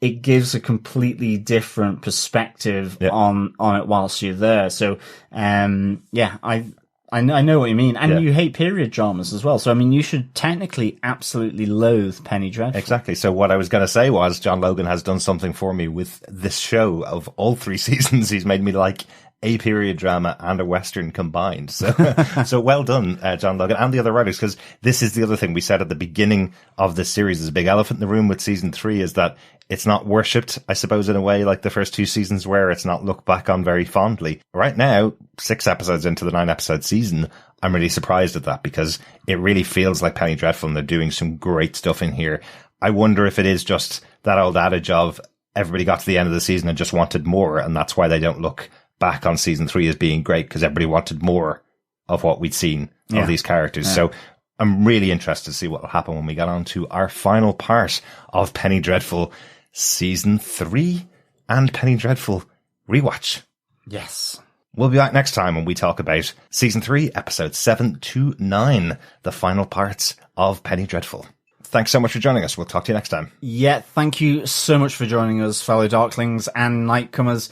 it gives a completely different perspective on it whilst you're there. So I know what you mean. And you hate period dramas as well. So, I mean, you should technically absolutely loathe Penny Dreadful. Exactly. So what I was going to say was John Logan has done something for me with this show. Of all 3 seasons, he's made me like a period drama and a Western combined. So, so well done, John Logan and the other writers, because this is the other thing we said at the beginning of this series. There's a big elephant in the room with season 3 is that it's not worshipped, I suppose, in a way like the first 2 seasons where it's not looked back on very fondly. Right now, 6 episodes into the 9-episode season, I'm really surprised at that because it really feels like Penny Dreadful and they're doing some great stuff in here. I wonder if it is just that old adage of everybody got to the end of the season and just wanted more, and that's why they don't look back on season 3 as being great, because everybody wanted more of what we'd seen of these characters. So I'm really interested to see what will happen when we get on to our final part of Penny Dreadful season 3 and Penny Dreadful Rewatch. Yes. We'll be back next time when we talk about season 3, episodes 7 to 9, the final parts of Penny Dreadful. Thanks so much for joining us. We'll talk to you next time. Yeah, thank you so much for joining us, fellow Darklings and Nightcomers.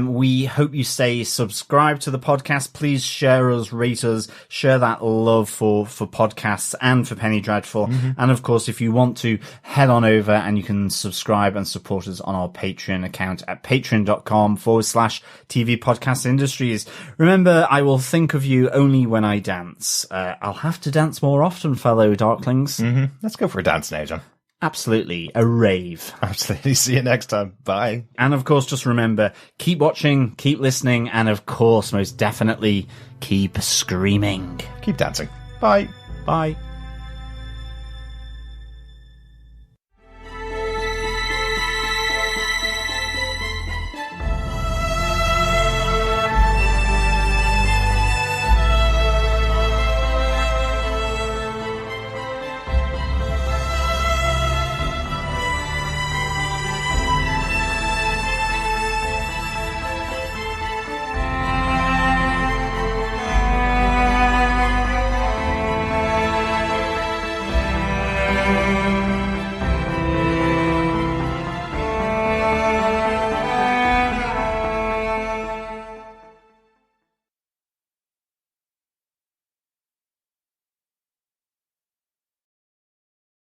We hope you stay subscribed to the podcast. Please share us, rate us, share that love for podcasts and for Penny Dreadful. Mm-hmm. And of course, if you want to, head on over and you can subscribe and support us on our Patreon account at patreon.com/TV Podcast Industries. Remember, I will think of you only when I dance. I'll have to dance more often, fellow Darklings. Mm-hmm. Let's go for a dance now, John. Absolutely. A rave. Absolutely. See you next time. Bye. And of course, just remember, keep watching, keep listening, and of course, most definitely, keep screaming. Keep dancing. Bye. Bye.